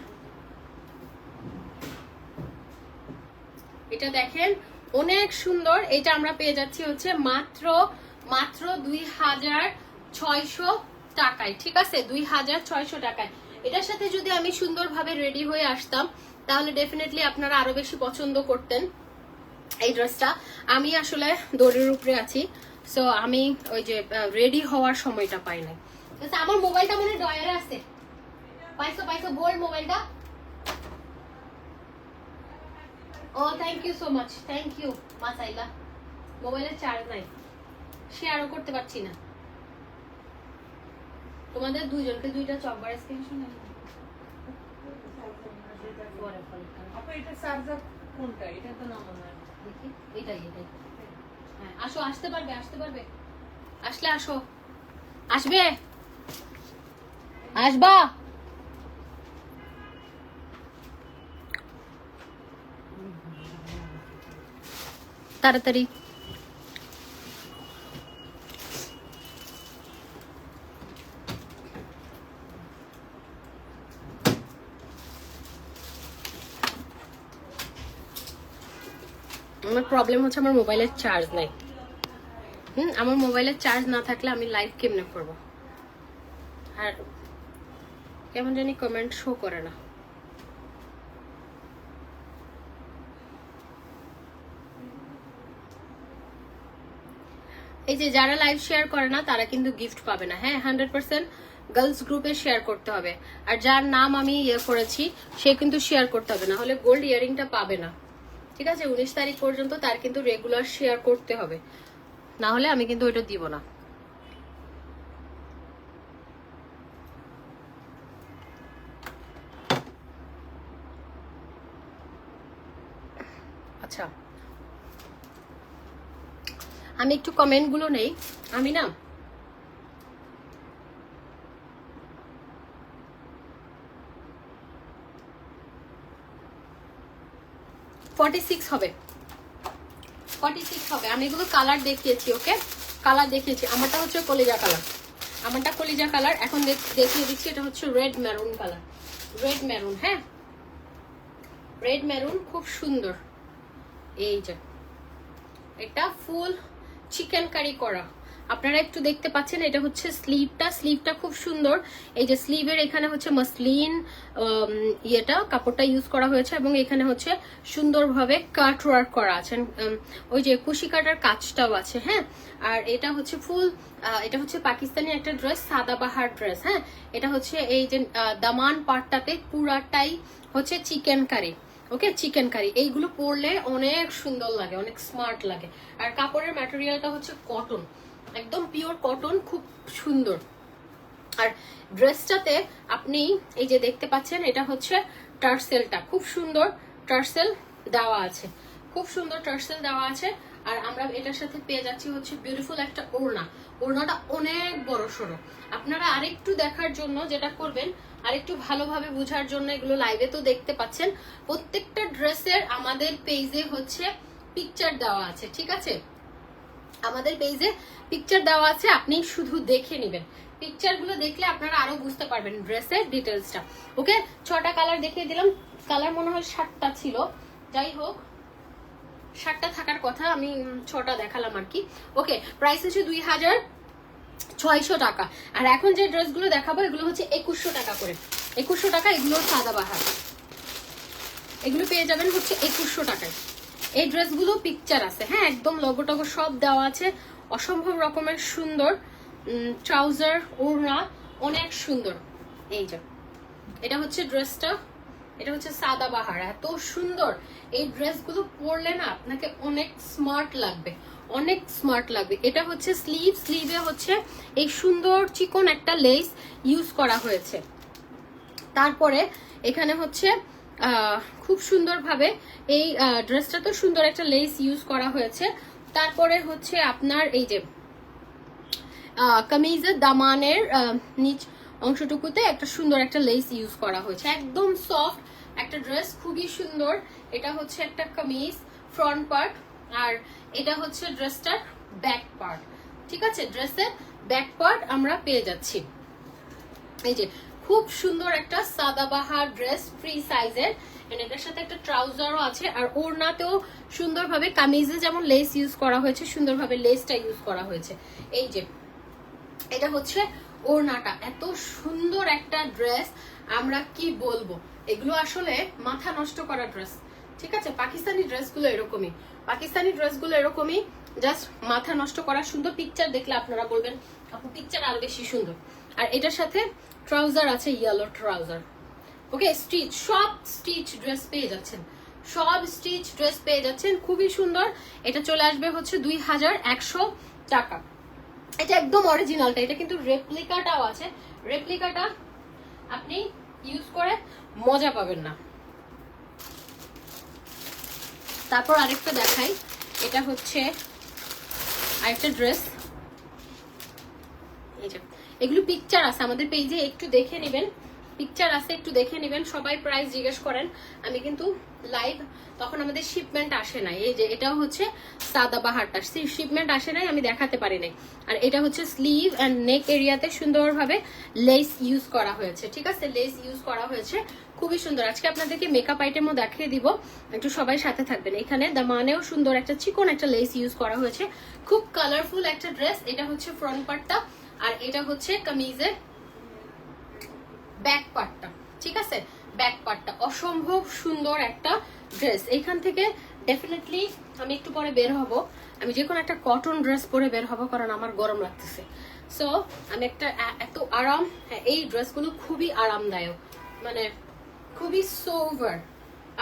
এটা দেখেন অনেক সুন্দর। এটা আমরা পেয়ে যাচ্ছি হচ্ছে মাত্র 2600 টাকায়, ঠিক আছে, 2600 টাকায়। এটার সাথে যদি আমি সুন্দরভাবে রেডি হয়ে আসতাম তাহলে ডেফিনেটলি আপনারা আরো বেশি পছন্দ করতেন এই ড্রেসটা। আমি আসলে দৌড়ের উপরে আছি, সো আমি ওই যে রেডি হওয়ার সময়টা পাই নাই। আমার মোবাইলটা মনে ডয়ারে আছে, পাইছো পাইছো বোল্ড মোবাইলটা। ও thank you so much, thank you মাসাইলা। মোবাইলের চার্জ নাই, শেয়ারও করতে পারছি না। তোমাদের দুইজনকে দুইটা চকবার স্ক্রিনশট নিয়ে আপু এটা চার্জার কোনটা? এটা তো না মনে হয়। দেখি এটাই এটাই। হ্যাঁ আসো, আসতে পারবে, আসতে পারবে, আসলে আসো, আসবে, আসবা। তাড়াতাড়ি আমার প্রবলেম হচ্ছে আমার মোবাইলের চার্জ নাই। আমার মোবাইলের চার্জ না থাকলে আমি লাইভ কেমনে করবো, আর কেমন জানি কমেন্ট শো করে না। এই যে যারা লাইভ শেয়ার করে না তারা কিন্তু গিফট পাবে না, হ্যাঁ 100% গার্লস গ্রুপে শেয়ার করতে হবে। আর যার নাম আমি করেছি সে কিন্তু শেয়ার করতে হবে, না হলে গোল্ড ইয়ারিংটা পাবে না, ঠিক আছে? 19 তারিখ পর্যন্ত তার কিন্তু রেগুলার শেয়ার করতে হবে, না হলে আমি কিন্তু ওইটা দিব না। আচ্ছা, আমি একটু কমেন্ট গুলো নেই। আমি না 46 হবে, 46 হবে। আমি এগুলো কালার দেখিয়েছি, ওকে কালার দেখিয়েছি। আমারটা হচ্ছে কলিজা কালার, আমারটা কলিজা কালার। এখন দেখিয়ে দিচ্ছি, এটা হচ্ছে red maroon colour, red maroon, হ্যাঁ রেড মেরুন, খুব সুন্দর। এই যে এটা ফুল চিকেন কারি করা, আপনারা একটু দেখতে পাচ্ছেন। এটা হচ্ছে স্লিভটা, স্লিভটা খুব সুন্দর। এই যে স্লিভের এখানে হচ্ছে মাসলিন ইয়েটা কাপড়টা ইউজ করা হয়েছে, এবং এখানে হচ্ছে সুন্দরভাবে কাট ওয়ার্ক করা আছে, ওই যে কুশি কাটার কাজটাও আছে, হ্যাঁ। আর এটা হচ্ছে ফুল, এটা হচ্ছে পাকিস্তানি একটা ড্রেস, সাদাবাহার ড্রেস, হ্যাঁ। এটা হচ্ছে এই যে দামান পাটটাতে পুরাটাই হচ্ছে চিকেন কারি, ওকে চিকেন কারি। এইগুলো পরলে অনেক সুন্দর লাগে, অনেক স্মার্ট লাগে। আর কাপড়ের ম্যাটেরিয়ালটা হচ্ছে কটন, একদম পিওর কটন, খুব সুন্দর। আর ড্রেসটাতে আপনি এই যে দেখতে পাচ্ছেন, এটা হচ্ছে টার্সেলটা খুব সুন্দর, টার্সেল দেওয়া আছে, খুব সুন্দর টার্সেল দেওয়া আছে। আর আমরা এটার সাথে পেয়ে যাচ্ছি হচ্ছে বিউটিফুল একটা ওড়না, ওড়নাটা অনেক বড় সড়ো। আপনারা আরেকটু দেখার জন্য যেটা করবেন, আরেকটু ভালোভাবে বোঝার জন্য, এগুলো লাইভে তো দেখতে পাচ্ছেন, প্রত্যেকটা ড্রেসের আমাদের পেজে হচ্ছে পিকচার দেওয়া আছে, ঠিক আছে? আমাদের পেজে পিকচার দেওয়া আছে, আপনি শুধু দেখে নেবেন। পিকচার গুলো দেখলে আপনারা আরো বুঝতে পারবেন ড্রেসের ডিটেলসটা, ওকে। 6টা কালার দেখিয়ে দিলাম, কালার মনে হয় 7টা ছিল, যাই হোক 7টা থাকার কথা, আমি 6টা দেখালাম আর কি, ওকে। প্রাইস হচ্ছে 2600 টাকা। আর এখন যে ড্রেসগুলো দেখাবো এগুলো হচ্ছে 2100 টাকা করে, 2100 টাকা। এগুলো সাদাবাহার, এগুলো পেয়ে যাবেন হচ্ছে 2100 টাকায়। এই ড্রেসগুলো পিকচার আছে, হ্যাঁ একদম লোগো টোগো সব দেওয়া আছে, অসম্ভব রকমের সুন্দর। ট্রাউজার, ওড়না অনেক সুন্দর। এই যে এটা হচ্ছে ড্রেসটা, এটা হচ্ছে সাদাবাহার, এত সুন্দর। এই ড্রেসগুলো পরলে না আপনাকে অনেক স্মার্ট লাগবে, অনেক স্মার্ট লাগবে। এটা হচ্ছে স্লিভ, স্লিভে হচ্ছে এই সুন্দর চিকন একটা লেস ইউজ করা হয়েছে। তারপরে এখানে হচ্ছে খুব সুন্দরভাবে এই ড্রেসটা তো সুন্দর একটা লেস ইউজ করা হয়েছে। তারপরে হচ্ছে আপনার এই যে কামিজের দামানের নিচ অংশটুকুতে একটা সুন্দর একটা লেস ইউজ করা হয়েছে, একদম সফট একটা ড্রেস, খুবই সুন্দর। এটা হচ্ছে একটা কামিজ ফ্রন্ট পার্ট, আর এটা হচ্ছে ড্রেসটার ব্যাক পার্ট, ঠিক আছে? ড্রেসের ব্যাক পার্ট আমরা পেয়ে যাচ্ছি। এই যে খুব সুন্দর একটা সাদাবাহার ড্রেস, ফ্রি সাইজের, এটার সাথে একটা ট্রাউজারও আছে। আর ওড়নাতেও সুন্দরভাবে কামিজে যেমন লেস ইউজ করা হয়েছে, সুন্দরভাবে লেসটা ইউজ করা হয়েছে। এই যে এটা হচ্ছে ওড়নাটা, এত সুন্দর একটা ড্রেস, আমরা কি বলবো, এগুলো আসলে মাথা নষ্ট করা ড্রেস, ঠিক আছে? পাকিস্তানি ড্রেসগুলো এরকমই, পাকিস্তানি ড্রেসগুলো এরকমই, জাস্ট মাথা নষ্ট করা সুন্দর। পিকচার দেখলে আপনারা বলবেন আপু পিকচার আরো বেশি সুন্দর। আর এটার সাথে ট্রাউজার আছে, ইয়েলো ট্রাউজার, ওকে। স্টিচ, সব স্টিচ ড্রেস পেয়ে যাচ্ছেন, সব স্টিচ ড্রেস পেয়ে যাচ্ছেন, খুবই সুন্দর। এটা চলে আসবে হচ্ছে 2100 টাকা। এটা একদম অরিজিনালটা, এটা কিন্তু রেপ্লিকাটাও আছে, রেপ্লিকাটা আপনি ইউজ করে মজা পাবেন না। তারপর আরেকটা দেখাই, এটা হচ্ছে আরেকটা ড্রেস। এই যে এগুলো পিকচার আছে আমাদের পেজে, একটু দেখে নেবেন, পিকচার আছে একটু দেখে নেবেন। সবাই প্রাইস জিজ্ঞেস করেন, আমি কিন্তু লাইভ তখন আমাদের শিপমেন্ট আসে নাই। এই যে এটাও হচ্ছে সাদাবাহারটা, শিপমেন্ট আসে নাই, আমি দেখাতে পারি নাই। আর এটা হচ্ছে স্লিভ এন্ড নেক এরিয়াতে সুন্দরভাবে লেস ইউজ করা হয়েছে, ঠিক আছে? লেস ইউজ করা হয়েছে, খুবই সুন্দর। আজকে আপনাদেরকে মেকআপ আইটেমও দেখিয়ে দিব, একটু সবাই সাথে থাকবেন। এখানে দামানেও সুন্দর একটা চিকন একটা লেস ইউজ করা হয়েছে, খুব কালারফুল একটা ড্রেস। এটা হচ্ছে ফ্রন্ট পার্টটা, আর এটা হচ্ছে কামিজের ব্যাক পার্টটা, ঠিক আছে? ব্যাক পার্টটা অসম্ভব সুন্দর একটা ড্রেস। এইখান থেকে ডেফিনেটলি আমি একটু পরে বের হব, আমি যে কোনো একটা কটন ড্রেস পরে বের হবো, কারণ আমার গরম লাগতেছে। সো আমি একটা এত আরাম, হ্যাঁ এই ড্রেসগুলো খুবই আরামদায়ক, মানে খুবই সোভার।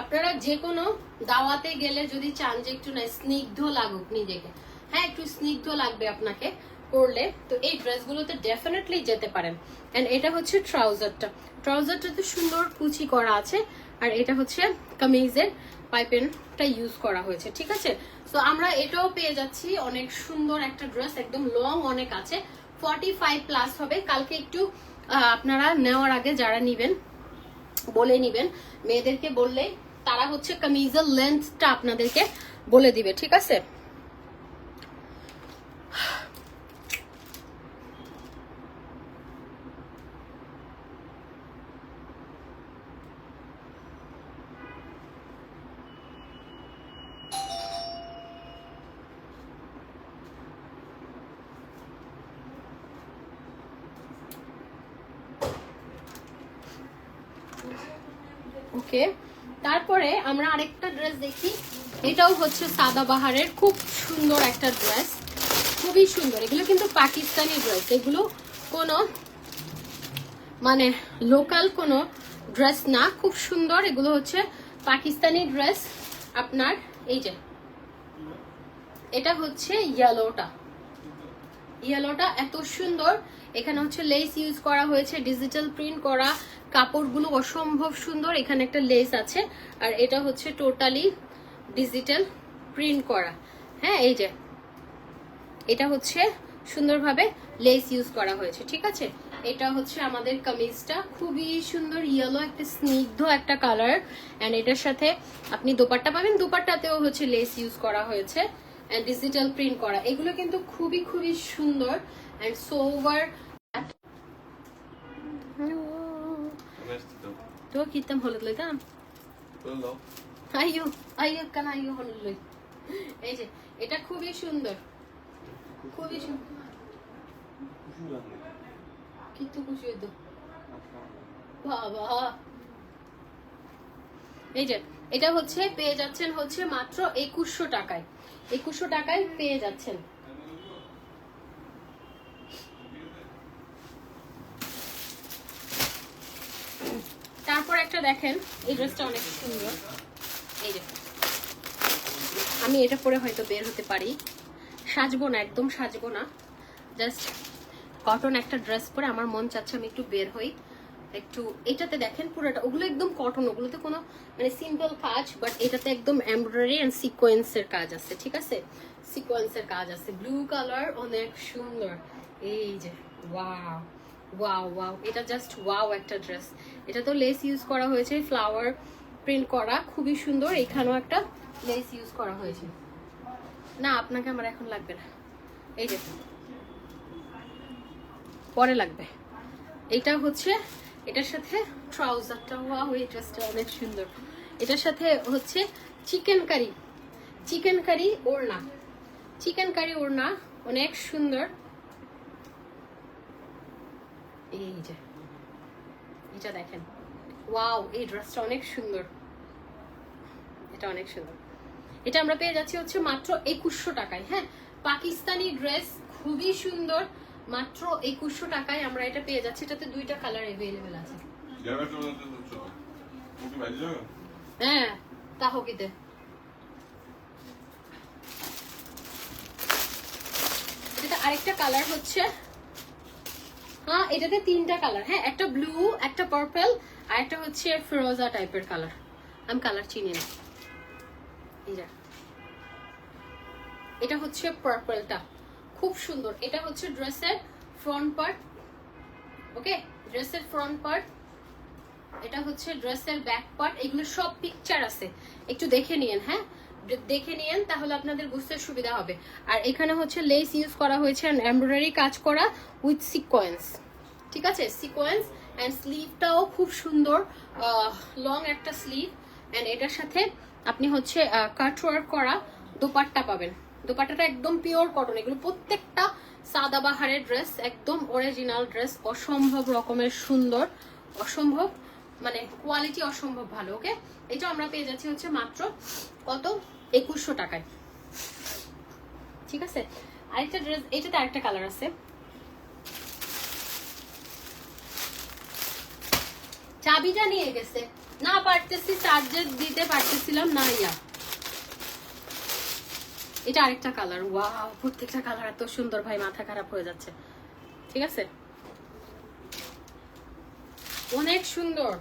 আপনারা যে কোনো দাওয়াতে গেলে যদি চান যে একটু না স্নিগ্ধ লাগুক নিজেকে, হ্যাঁ একটু স্নিগ্ধ লাগবে আপনাকে পরলে, তো এই ড্রেসগুলোতে ডেফিনেটলি যেতে পারেন। এন্ড এটা হচ্ছে ট্রাউজারটা তো সুন্দর কুচি করা আছে, আর এটা হচ্ছে কামিজের পাইপেনটা ইউজ করা হয়েছে, ঠিক আছে। তো আমরা এটাও পেয়ে যাচ্ছি, অনেক সুন্দর একটা ড্রেস, একদম লং অনেক আছে, 45 প্লাস হবে। কালকে একটু আপনারা নেওয়ার আগে যারা নিবেন বলে নিবেন, মেয়েদেরকে বললে তারা হচ্ছে কামিজের লেন্থটা আপনাদেরকে বলে দিবে, ঠিক আছে। ওকে, তারপরে আমরা আরেকটা ড্রেস দেখি। এটাও হচ্ছে সাদাবাহারের খুব সুন্দর একটা ড্রেস, খুবই সুন্দর। এগুলো কিন্তু পাকিস্তানি ড্রেস, এগুলো কোনো মানে লোকাল কোনো ড্রেস না, খুব সুন্দর। এগুলো হচ্ছে পাকিস্তানি ড্রেস। আপনার এই যে এটা হচ্ছে ইয়েলোটা এত সুন্দর, এখানে হচ্ছে লেস ইউজ করা হয়েছে, ডিজিটাল প্রিন্ট করা, কাপড়গুলো অসম্ভব সুন্দর। এখানে একটা লেস আছে, আর এটা হচ্ছে টোটালি ডিজিটাল প্রিন্ট করা। হ্যাঁ এই যে এটা হচ্ছে সুন্দরভাবে লেস ইউজ করা হয়েছে, ঠিক আছে। এটা হচ্ছে আমাদের কামিজটা, খুবই সুন্দর ইয়েলো, একটা স্নিগ্ধ একটা কালার। এন্ড এটার সাথে আপনি দোপাট্টা পাবেন, দোপাট্টাতেও হচ্ছে লেস ইউজ করা হয়েছে এন্ড ডিজিটাল প্রিন্ট করা। এগুলো কিন্তু খুবই খুবই সুন্দর এন্ড সোভার। তো কিতাম হলুদ লইতাম, আইয়ো কেন আইয়ো হলুদ লই। এই যে এটা খুবই সুন্দর, খুবই সুন্দর। কিন্তু খুশি হইতো বাবা। এই যে এটা হচ্ছে পেয়ে যাচ্ছেন হচ্ছে মাত্র 2100 টাকায়, 2100 টাকায় পেয়ে যাচ্ছেন। তারপর একটা দেখেন, এই ড্রেসটা অনেক সুন্দর। এই যে আমি এটা পরে হয়তো বের হতে পারি, সাজবো না, একদম সাজবো না, জাস্ট কটন একটা ড্রেস পরে আমার মন চাচ্ছে আমি একটু বের হই একটু। এটাতে দেখেন পুরোটা, ওগুলো একদম কটন, ওগুলোতে কোনো মানে সিম্পল কাজ, বাট এটাতে একদম এমব্রয়ডারি এন্ড সিকোয়েন্সের কাজ আছে, ঠিক আছে, সিকোয়েন্সের কাজ আছে। ব্লু কালার, অনেক সুন্দর। এই যে ওয়াও ওয়াও ওয়াও, এটা জাস্ট ওয়াও একটা ড্রেস। এটা তো লেস ইউজ করা হয়েছে, ফ্লাওয়ার প্রিন্ট করা, খুবই সুন্দর। এখানেও একটা লেস ইউজ করা হয়েছে। না আপনাকে আমার এখন লাগবে না, এই যে পরে লাগবে। এটা হচ্ছে এটার সাথে ট্রাউজারটা, ওয়াও এই ড্রেসটা অনেক সুন্দর। এটার সাথে হচ্ছে চিকেন কারি ওড়না, অনেক সুন্দর। এই যে এটা দেখেন, ওয়াও এই ড্রেসটা অনেক সুন্দর, এটা অনেক সুন্দর। এটা আমরা পেয়ে যাচ্ছি হচ্ছে মাত্র 2100 টাকায়। হ্যাঁ পাকিস্তানি ড্রেস, খুবই সুন্দর, মাত্র 2100 টাকায় আমরা এটা পেয়ে যাচ্ছি। এটাতে দুইটা কালার अवेलेबल আছে। হ্যাঁ তাহকিতে এটা আরেকটা কালার হচ্ছে, হ্যাঁ এটাতে তিনটা কালার, হ্যাঁ একটা ব্লু, একটা পার্পল, আর একটা হচ্ছে ফিরোজা টাইপের কালার। আমি কালার চিনি না। এটা হচ্ছে পার্পলটা, খুব সুন্দর। এটা হচ্ছে ড্রেসের ফ্রন্ট পার্ট, ওকে ড্রেসের ফ্রন্ট পার্ট। এটা হচ্ছে ড্রেসের ব্যাক পার্ট। এগুলো সব পিকচার আছে, একটু দেখে নিয়েন, হ্যাঁ দেখে নিয়েন, তাহলে আপনাদের বুঝতে সুবিধা হবে। আর এখানে হচ্ছে লেস ইউজ করা হয়েছে, এমব্রয়ডারি কাজ করা উইথ সিকোয়েন্স, ঠিক আছে, সিকোয়েন্স। এন্ড স্লিভটাও খুব সুন্দর, লং একটা স্লিভ। এন্ড এটার সাথে আপনি হচ্ছে কাটওয়ার্ক করা দোপাট্টা পাবেন। দোপাট্টাটা একদম পিওর কটন। এগুলো প্রত্যেকটা সাদাবাহারের ড্রেস, একদম অরিজিনাল ড্রেস, অসম্ভব রকমের সুন্দর, অসম্ভব মানে কোয়ালিটি অসম্ভব ভালো। ওকে এটা আমরা পেয়ে যাচ্ছি হচ্ছে মাত্র কত, 2100 টাকায়। ঠিক আছে। আরেকটা ড্রেস, এটাতে আরেকটা কালার আছে, চাবিটা নিয়ে গেছে, না পারতেছি, চার্জার দিতে পারতেছিলাম না। এটা আরেকটা কালার। ওয়াও, প্রত্যেকটা কালার এত সুন্দর ভাই, মাথা খারাপ হয়ে যাচ্ছে। ঠিক আছে, অনেক সুন্দর।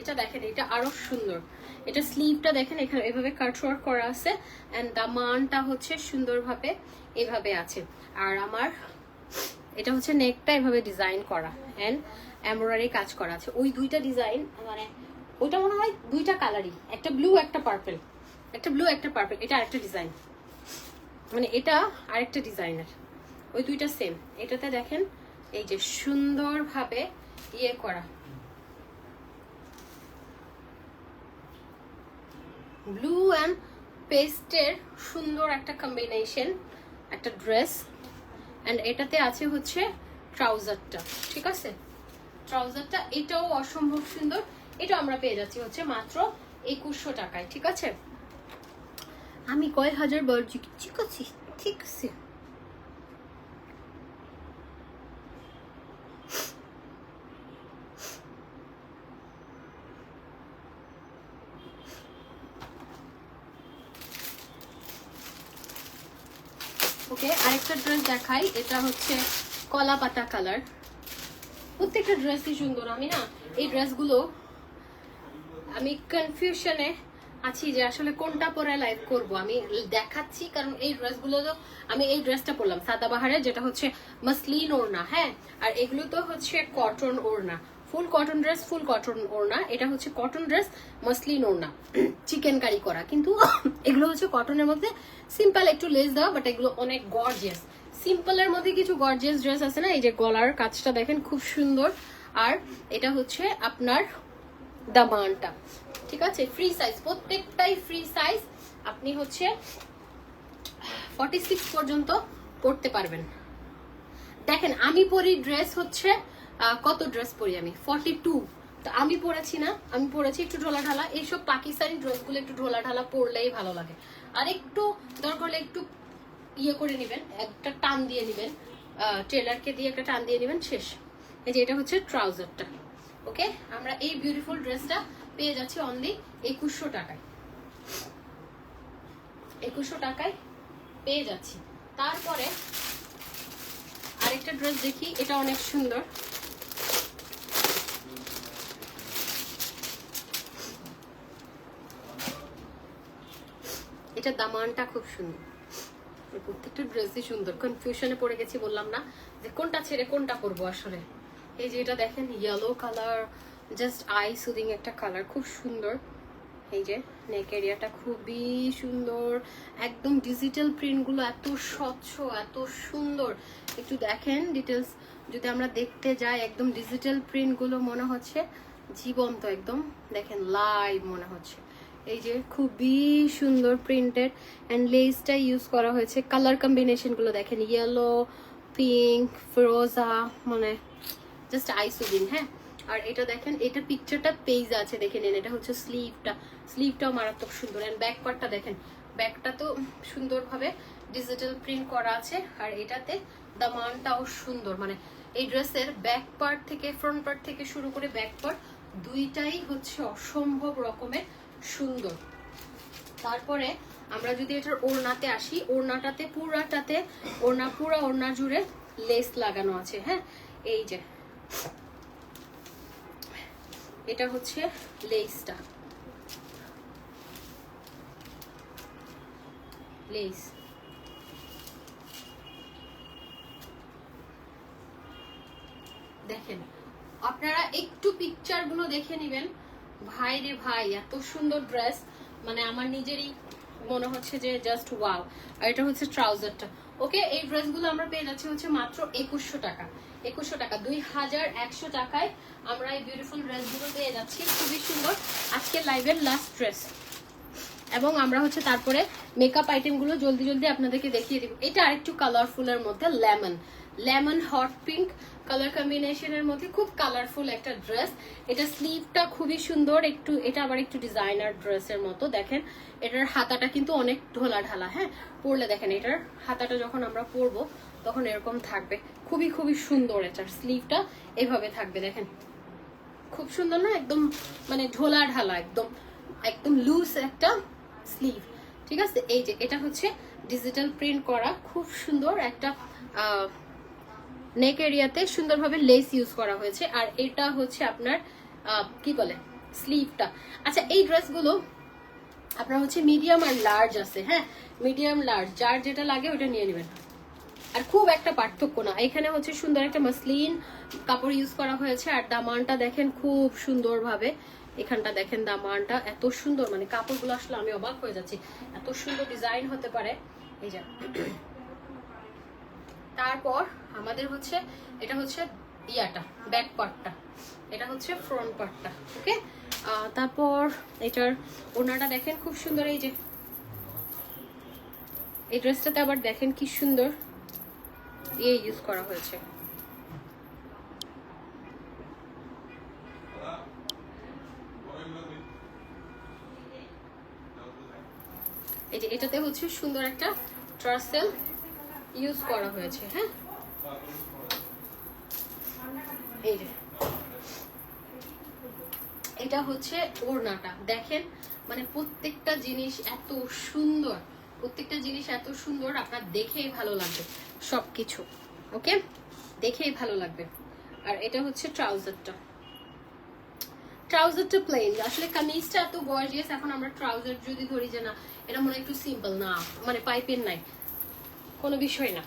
এটা দেখেন, এটা আরো সুন্দর। এটা স্লিভটা দেখেন, এখানে এভাবে কাট ওয়ার্ক করা আছে, এন্ড দামানটা হচ্ছে সুন্দরভাবে এভাবে আছে। আর আমার এটা হচ্ছে নেকটা এভাবে ডিজাইন করা, এন্ড এমব্রয়ডারি কাজ করা আছে। ওই দুইটা ডিজাইন, মানে ওইটা মনে হয় দুইটা কালারই, একটা ব্লু একটা পার্পল, একটা ব্লু একটা পার্পল। এটা আরেকটা ডিজাইন, মানে এটা আরেকটা ডিজাইনের, ওই দুইটা সেম। এটাতে দেখেন এই যে সুন্দরভাবে ইয়ে করা, ব্লু অ্যান্ড পেস্টের সুন্দর একটা কম্বিনেশন, একটা ড্রেস। অ্যান্ড এটাতে আছে হচ্ছে ট্রাউজারটা। ঠিক আছে, ট্রাউজারটা এটাও অসম্ভব সুন্দর। এটা আমরা পেয়ে যাচ্ছি হচ্ছে মাত্র 2100 টাকায়। ঠিক আছে, আমি কয় হাজার বার ঠিক আছে, ঠিক আছে। ওকে, আরেকটা ড্রেস দেখাই। এটা হচ্ছে কলা পাতা কালার। প্রত্যেকটা ড্রেসই সুন্দর। আমি না এই ড্রেসগুলো আমি কনফিউশনে আছি যে আসলে কোনটা পরে লাইভ করব। আমি দেখাচ্ছি কারণ এই ড্রেসগুলো তো, আমি এই ড্রেসটা পরলাম সাদাবাহারে, যেটা হচ্ছে মাসলিন ওড়না, হ্যাঁ। আর এগুলো তো হচ্ছে কটন ওড়না, ফুল কটন ড্রেস, ফুল কটন ওড়না। এটা হচ্ছে কটন ড্রেস, মাসলিন ওড়না, চিকেন কারি করা। কিন্তু এগুলো হচ্ছে কটনের মধ্যে সিম্পল একটু লেস দেওয়া, বাট এগুলো অনেক গর্জিয়াস। সিম্পলের মধ্যে কিছু গর্জিয়াস ড্রেস আছে না, এই যে গলার কাজটা দেখেন খুব সুন্দর। আর এটা হচ্ছে আপনার দামানটা, ঠিক আছে, ফ্রি সাইজ, প্রত্যেকটাই ফ্রি সাইজ। আপনি হচ্ছে 46 পর্যন্ত পড়তে পারবেন। দেখেন আমি পরি ড্রেস হচ্ছে কত ড্রেস পরি আমি 42, তো আমি পরেছি না, আমি পরেছি একটু ঢোলা ঢালা। এইসব পাকিস্তানি ড্রেসগুলো একটু ঢোলা ঢালা পরলেই ভালো লাগে। আর একটু দরকার হলে একটু ইয়ে করে নেবেন, একটা টান দিয়ে নেবেন, টেলারকে দিয়ে একটা টান দিয়ে নেবেন, শেষ। এই যে এটা হচ্ছে ট্রাউজারটা। ওকে, আমরা এই বিউটিফুল ড্রেসটা পেয়ে যাচ্ছি অনলি 2100 টাকায়। 2100 টাকায় পেয়ে যাচ্ছি। তারপরে আরেকটা ড্রেস দেখি, এটা অনেক সুন্দর। এটা দামানটা খুব সুন্দর। প্রত্যেকটা ড্রেসই সুন্দর। কনফিউশনে পড়ে গেছি, বললাম না যে কোনটা ছেড়ে কোনটা পরবো আসলে। এই যে এটা দেখেন, yellow colour, just I soothing একটা কালার, খুব সুন্দর। এই যে নেক এরিয়াটা খুবই সুন্দর, একদম ডিজিটাল প্রিন্টগুলো এত স্বচ্ছ, এত সুন্দর। একটু দেখেন ডিটেলস, যদি আমরা দেখতে যাই, একদম ডিজিটাল প্রিন্টগুলো মনে হচ্ছে জীবন্ত, একদম দেখেন লাইভ মনে হচ্ছে। এই যে খুবই সুন্দর প্রিন্টেড, অ্যান্ড লেসটা ইউজ করা হয়েছে। কালার কম্বিনেশনগুলো দেখেন, ইয়েলো, পিঙ্ক, ফিরোজা, মানে জাস্ট আই সুদিং, হ্যাঁ। আর এটা দেখেন, এটা পিকচারটা পেজ আছে, দেখে নেন। এটা হচ্ছে স্লিভটা, স্লিভটাও মারাত্মক সুন্দর। এন্ড ব্যাক পার্টটা দেখেন, ব্যাকটা তো সুন্দরভাবে ডিজিটাল প্রিন্ট করা আছে। আর এটাতে দামানটাও সুন্দর, মানে এই ড্রেসের ব্যাক পার্ট থেকে, ফ্রন্ট পার্ট থেকে শুরু করে ব্যাক পার্ট দুইটাই হচ্ছে অসম্ভব রকমের সুন্দর। তারপরে আমরা যদি এটার ওড়নাতে আসি, ওড়নাটাতে পুরাটাতে পুরা ওড়না জুড়ে লেস লাগানো আছে, হ্যাঁ। এই যে এটা হচ্ছে লেসটা, লেস দেখেন। আপনারা একটু পিকচার গুলো দেখে নিবেন, ভাই রে ভাই, এত সুন্দর ড্রেস, মানে আমার নিজেরই মনে হচ্ছে যে জাস্ট ওয়াও। আর এটা হচ্ছে ট্রাউজারটা। ওকে, এই ড্রেসগুলো আমরা পেয়ে যাচ্ছি হচ্ছে মাত্র 2100 টাকা। 2100 টাকা, 2100 টাকায় আমরা এই বিউটিফুল ড্রেসগুলো পেয়ে যাচ্ছি, খুবই সুন্দর। আজকে লাইভের লাস্ট ড্রেস, এবং আমরা হচ্ছে তারপরে মেকআপ আইটেমগুলো জলদি জলদি আপনাদেরকে দেখিয়ে দিব। এটা আরেকটু কালারফুলের মধ্যে lemon, lemon hot pink colour কম্বিনেশনের মধ্যে খুব কালারফুল একটা ড্রেস। এটা স্লিভটা খুবই সুন্দর, একটু এটা আবার একটু ডিজাইনার ড্রেসের মতো। দেখেন এটার হাতাটা কিন্তু অনেক ঢোলা ঢালা, হ্যাঁ পরলে দেখেন এটার হাতাটা যখন আমরা পরবো তখন এরকম থাকবে, খুবই খুবই সুন্দর। এটার স্লিভটা এভাবে থাকবে, দেখেন খুব সুন্দর না, একদম মানে ঢোলা ঢালা, একদম একদম লুজ একটা স্লিভ, ঠিক আছে। এই যে এটা হচ্ছে ডিজিটাল প্রিন্ট করা, খুব সুন্দর একটা নেক এরিয়াতে সুন্দরভাবে লেস ইউজ করা হয়েছে। আর এটা হচ্ছে আপনার কি বলে স্লিভটা। আচ্ছা এই ড্রেসগুলো আপনার হচ্ছে মিডিয়াম আর লার্জ আছে, হ্যাঁ মিডিয়াম লার্জ যার যেটা লাগে ওটা নিয়ে নেবেন। আর খুব একটা পার্থক্য না, এখানে হচ্ছে সুন্দর একটা মাসলিন কাপড় ইউজ করা হয়েছে। আর দামানটা দেখেন খুব সুন্দরভাবে, এখানটা দেখেন দামানটা এত সুন্দর, মানে কাপড়গুলো আসলে আমি অবাক হয়ে যাচ্ছি এত সুন্দর ডিজাইন হতে পারে। এই যে তারপর আমাদের হচ্ছে এটা হচ্ছে ইয়াটা ব্যাক পার্টটা, এটা হচ্ছে ফ্রন্ট পার্টটা, ওকে। তারপর এটার ওড়নাটা দেখেন খুব সুন্দর। এই যে এই ড্রেসটাতে আবার দেখেন কি সুন্দর ইয়ে ইউজ করা হয়েছে, এই যে এটাতে হচ্ছে সুন্দর একটা ট্রাসেল ইউজ করা হয়েছে, হ্যাঁ এই যে এটা হচ্ছে ওড়নাটা দেখেন, মানে প্রত্যেকটা জিনিস এত সুন্দর, প্রত্যেকটা জিনিস এত সুন্দর, আপনার দেখেই ভালো লাগবে সবকিছু, ওকে দেখেই ভালো লাগবে। আর এটা হচ্ছে ট্রাউজারটা, ট্রাউজারটা প্লেন, আসলে কামিজটা এত গর্জিয়াস, এখন আমরা ট্রাউজার যদি ধরি যে না এটা মনে একটু সিম্পল, না মানে পাইপের নাই কোনো বিষয় না।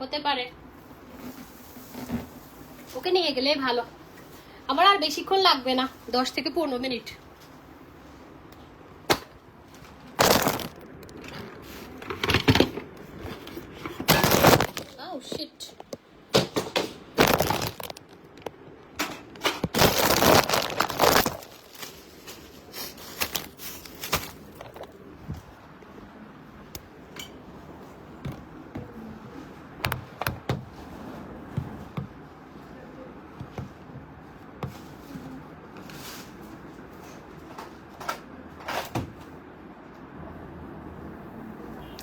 হতে পারে, ওকে নিয়ে গেলে ভালো, আমার আর বেশিক্ষণ লাগবে না, 10 থেকে 15 মিনিট। Oh shit.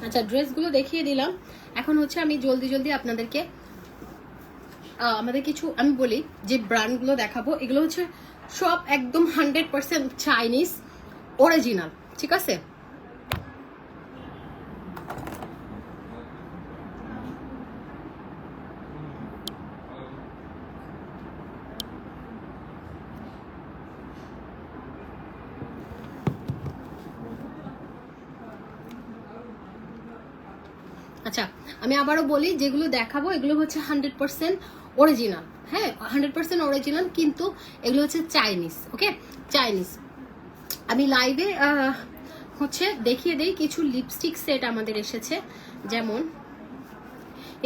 আচ্ছা ড্রেসগুলো দেখিয়ে দিলাম, এখন হচ্ছে আমি জলদি জলদি আপনাদেরকে আমাদের কিছু আমি বলি যে ব্র্যান্ডগুলো দেখাবো, এগুলো হচ্ছে সব একদম 100% চাইনিজ অরিজিনাল, ঠিক আছে। আচ্ছা আমি আবারও বলি যেগুলো দেখাবো এগুলো হচ্ছে 100% অরিজিনাল, হ্যাঁ 100% অরিজিনাল, কিন্তু এগুলো হচ্ছে চাইনিজ, ওকে চাইনিজ। আমি লাইভে হচ্ছে দেখিয়ে দেই কিছু লিপস্টিক সেট আমাদের এসেছে, যেমন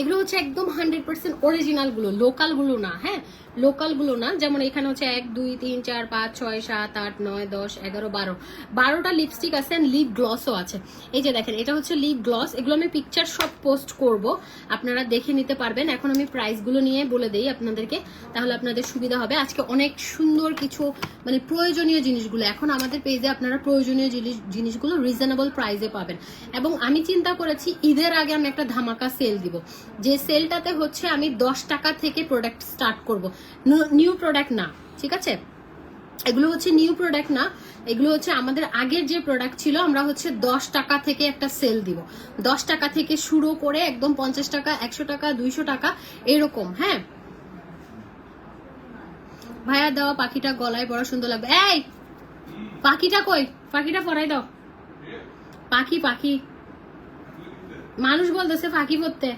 এগুলো হচ্ছে একদম 100% অরিজিনাল গুলো, লোকাল গুলো না, হ্যাঁ লোকাল গুলো না। যেমন এখানে হচ্ছে 1 2 3 4 5 6 7 8 9 10 11 12টা লিপস্টিক আছে, লিপ গ্লসও আছে। এই যে দেখেন এটা হচ্ছে লিপ গ্লস, এগুলো আমি পিকচার সব পোস্ট করব, আপনারা দেখে নিতে পারবেন। এখন আমি প্রাইস গুলো নিয়ে বলে দেই আপনাদেরকে, তাহলে আপনাদের সুবিধা হবে। আজকে অনেক সুন্দর কিছু মানে প্রয়োজনীয় জিনিসগুলো এখন আমাদের পেজে আপনারা প্রয়োজনীয় জিনিসগুলো রিজনেবল প্রাইসে পাবেন। এবং আমি চিন্তা করেছি ঈদের আগে আমি একটা ধামাকা সেল দিব, যে সেলটাতে হচ্ছে আমি 10 টাকা থেকে প্রোডাক্ট স্টার্ট করব, নিউ প্রোডাক্ট না, ঠিক আছে। এগুলো হচ্ছে নিউ প্রোডাক্ট না, এগুলো হচ্ছে আমাদের আগের যে প্রোডাক্ট ছিল, আমরা হচ্ছে 10 টাকা থেকে একটা সেল দিব, 10 টাকা থেকে শুরু করে একদম 50 টাকা 100 টাকা 200 টাকা এরকম, হ্যাঁ। ভাইয়া দেওয়া পাখিটা গলায় বড় সুন্দর লাগবে। এই পাখিটা কই, পাখিটা পরাই দাও, পাখি পাখি মানুষ বলতেছে পাখি পরতে,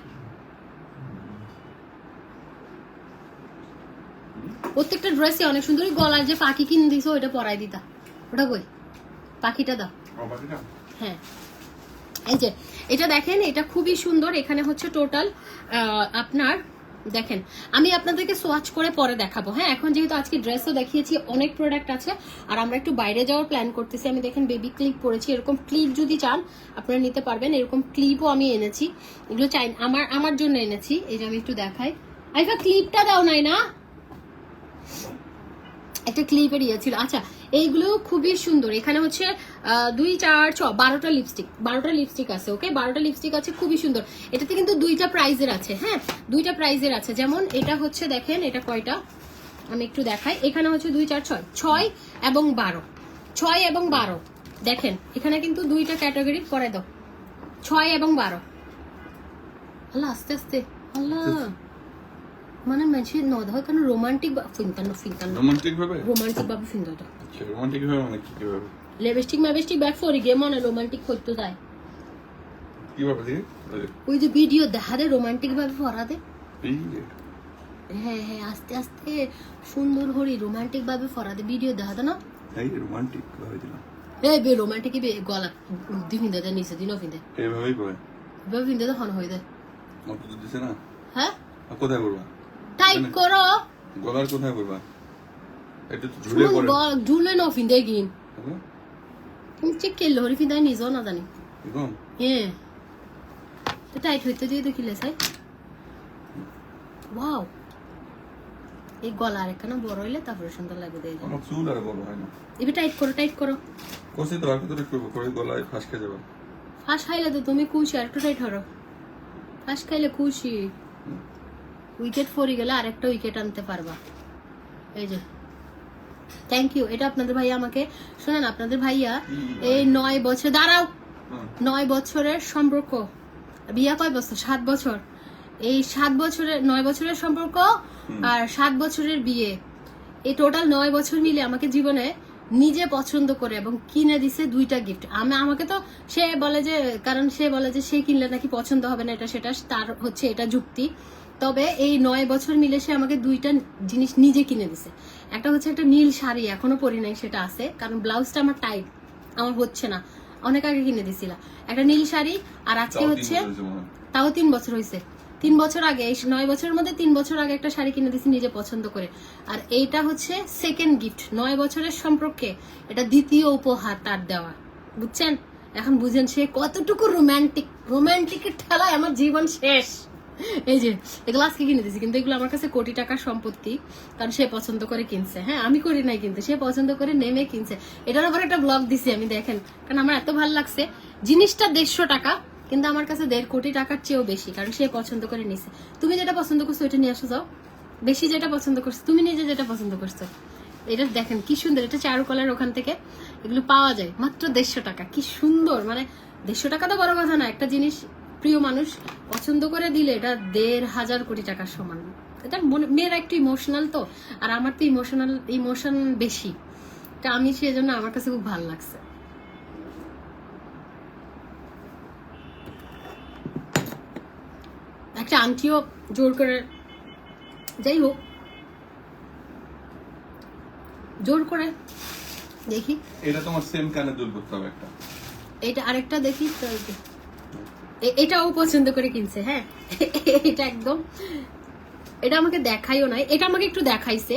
প্রত্যেকটা ড্রেসে অনেক সুন্দর, গলার যে পাখি কিনে দিছো ওইটা পরাই দিতা, ওটা কই পাখিটা দাও, হ্যাঁ এই যে এটা দেখেন এটা খুবই সুন্দর। এখানে হচ্ছে টোটাল আপনার দেখেন আমি আপনাদেরকে সোয়াচ করে পরে দেখাবো। হ্যাঁ, এখন যেহেতু আজকে ড্রেসও দেখিয়েছি, অনেক প্রোডাক্ট আছে, আর আমরা একটু বাইরে যাওয়ার প্ল্যান করতেছি। আমি দেখেন বেবি ক্লিপ পরেছি, এরকম ক্লিপ যদি চান আপনারা নিতে পারবেন। এরকম ক্লিপও আমি এনেছি, এগুলো চাই আমার জন্য এনেছি। এই যে আমি একটু দেখাই, আইফা ক্লিপটা দাও নাই না, একটা ক্লিপের ইয়ে ছিল। আচ্ছা, এইগুলো খুবই সুন্দর। এখানে হচ্ছে 2, 4, 6, 12টা লিপস্টিক আছে। ওকে, 12টা লিপস্টিক আছে, খুবই সুন্দর। এটাতে কিন্তু 2টা প্রাইজের আছে। হ্যাঁ, 2টা প্রাইজের আছে। যেমন এটা হচ্ছে, দেখেন এটা কয়টা আমি একটু দেখাই। এখানে হচ্ছে 2, 4, 6 এবং 12, 6 এবং 12। দেখেন এখানে কিন্তু 2টা ক্যাটাগরি করে দাও, 6 এবং 12। আল্লাহ, আস্তে আস্তে, আল্লাহ, মানে মানুষ নদ হয় কারণ রোমান্টিক ফিনতানো রোমান্টিক ভাবে ফিনতো তো আচ্ছা রোমান্টিক ভাবে মানে কি ভাবে লিপস্টিক ব্যাগ ফরি গে মনে রোমান্টিক করতে যায় কি ভাবে দিয়ে ওই যে ভিডিও দেখা দে রোমান্টিক ভাবে ফরা দে। এই যে হ্যাঁ হ্যাঁ, আস্তে আস্তে সুন্দর হরি রোমান্টিক ভাবে ফরা দে, ভিডিও দেখা দে না। এই রোমান্টিক ভাবে দিলাম এই বে রোমান্টিক বে গলা দিন দে নিচে দিনও ফিন্দে এইভাবেই করে ভাবে ফিন্দে তো হন হই দে। মত তো দিছে না। হ্যাঁ, আর কোথায় করবা টাইট করো, গলার কোথায় করবা? এটা তো ঝুলে পড়ে ঝুলে না ফিন্দে গিন হ্যাঁ তুমি চেক কে লহরি ফিন্দাই নিজও না জানি। এরকম হ্যাঁ, তো টাইট হইতে দিয়ে দেখিলে সাই। ওয়াও, এই গলা আরেকখানা বড় হইলে তারপরে সুন্দর লাগবে। দেয় আমার চুল আর বড় হয় না। এবার টাইট করো। কোসে তো আর কত করব করে গলায় ফাঁস খেয়ে যাবে। ফাঁস খাইলে তো তুমি খুশি, আর একটু টাইট হরো। ফাঁস খাইলে খুশি, উইকেট ফরি গেলে আরেকটা উইকেট আনতে পারবা। এই যে থ্যাংক ইউ। এটা আপনাদের ভাইয়া আমাকে, শোনেন আপনাদের ভাইয়া এই 9 বছর, দাঁড়াও, 9 বছরের সম্পর্ক, বিয়া কয় বছর? 7 বছর। এই 7 বছরের 9 বছরের সম্পর্ক আর 7 বছরের বিয়ে, এই টোটাল 9 বছর মিলে আমাকে জীবনে নিজে পছন্দ করে এবং কিনে দিছে 2টা গিফট। আমাকে তো সে বলে যে, কারণ সে বলে যে সে কিনলে নাকি পছন্দ হবে না, এটা সেটা তার হচ্ছে এটা যুক্তি। তবে এই 9 বছর মিলে সে আমাকে 2টা জিনিস নিজে কিনে দিছে। একটা হচ্ছে একটা নীল শাড়ি, এখনো পরি নাই, সেটা আছে কারণ ব্লাউজটা আমার টাইট, আমার হচ্ছে না, অনেক আগে কিনে দিছিলা একটা নীল শাড়ি। আর আজকে হচ্ছে তাও 3 বছর হয়েছে, 3 বছর আগে, এই 9 বছরের মধ্যে 3 বছর আগে একটা শাড়ি কিনে দিছি নিজে পছন্দ করে। আর এইটা হচ্ছে সেকেন্ড গিফট 9 বছরের সম্পর্কে, এটা দ্বিতীয় উপহার তার দেওয়া, বুঝছেন? এখন বুঝেন সে কতটুকু রোমান্টিকের ঠেলায় আমার জীবন শেষ। এই যে এগুলো আজকে কিনে দিছি, কিন্তু এগুলো আমার কাছে কোটি টাকার সম্পত্তি, কারণ সে পছন্দ করে কিনছে। হ্যাঁ, আমি করি নাই, কিন্তু সে পছন্দ করে নেমে কিনছে। এটার উপর একটা ব্লগ দিছি আমি, দেখেন, কারণ আমার এত ভালো লাগছে। জিনিসটা 150 টাকা, কিন্তু আমার কাছে 1.5 কোটি টাকার চেয়েও বেশি, কারণ সে পছন্দ করে নিছে। তুমি যেটা পছন্দ করছো ওইটা নিয়ে আসো যাও, বেশি যেটা পছন্দ করছো, তুমি নিজে যেটা পছন্দ করছো। এটা দেখেন কি সুন্দর, এটা চারুকলার ওখান থেকে এগুলো পাওয়া যায় মাত্র 150 টাকা। কি সুন্দর, মানে 150 টাকা তো বড় কথা না, একটা জিনিস প্রিয় মানুষ পছন্দ করে দিলে এটা 1,500 কোটি টাকার সমান। এটা মেয়েরা একটু ইমোশনাল তো, আর আমার তো ইমোশন বেশি, তা আমি সেজন্য আমার কাছে খুব ভালো লাগছে। একটা আংটিও জোর করে, যাই হোক জোর করে দেখি, এটা তোমার সেম কানে দুল করতে হবে একটা। এটা আরেকটা দেখি, এটাও পছন্দ করে কিনছে। হ্যাঁ, এটা একদম, এটা আমাকে দেখাইও নাই, এটা আমাকে একটু দেখাইছে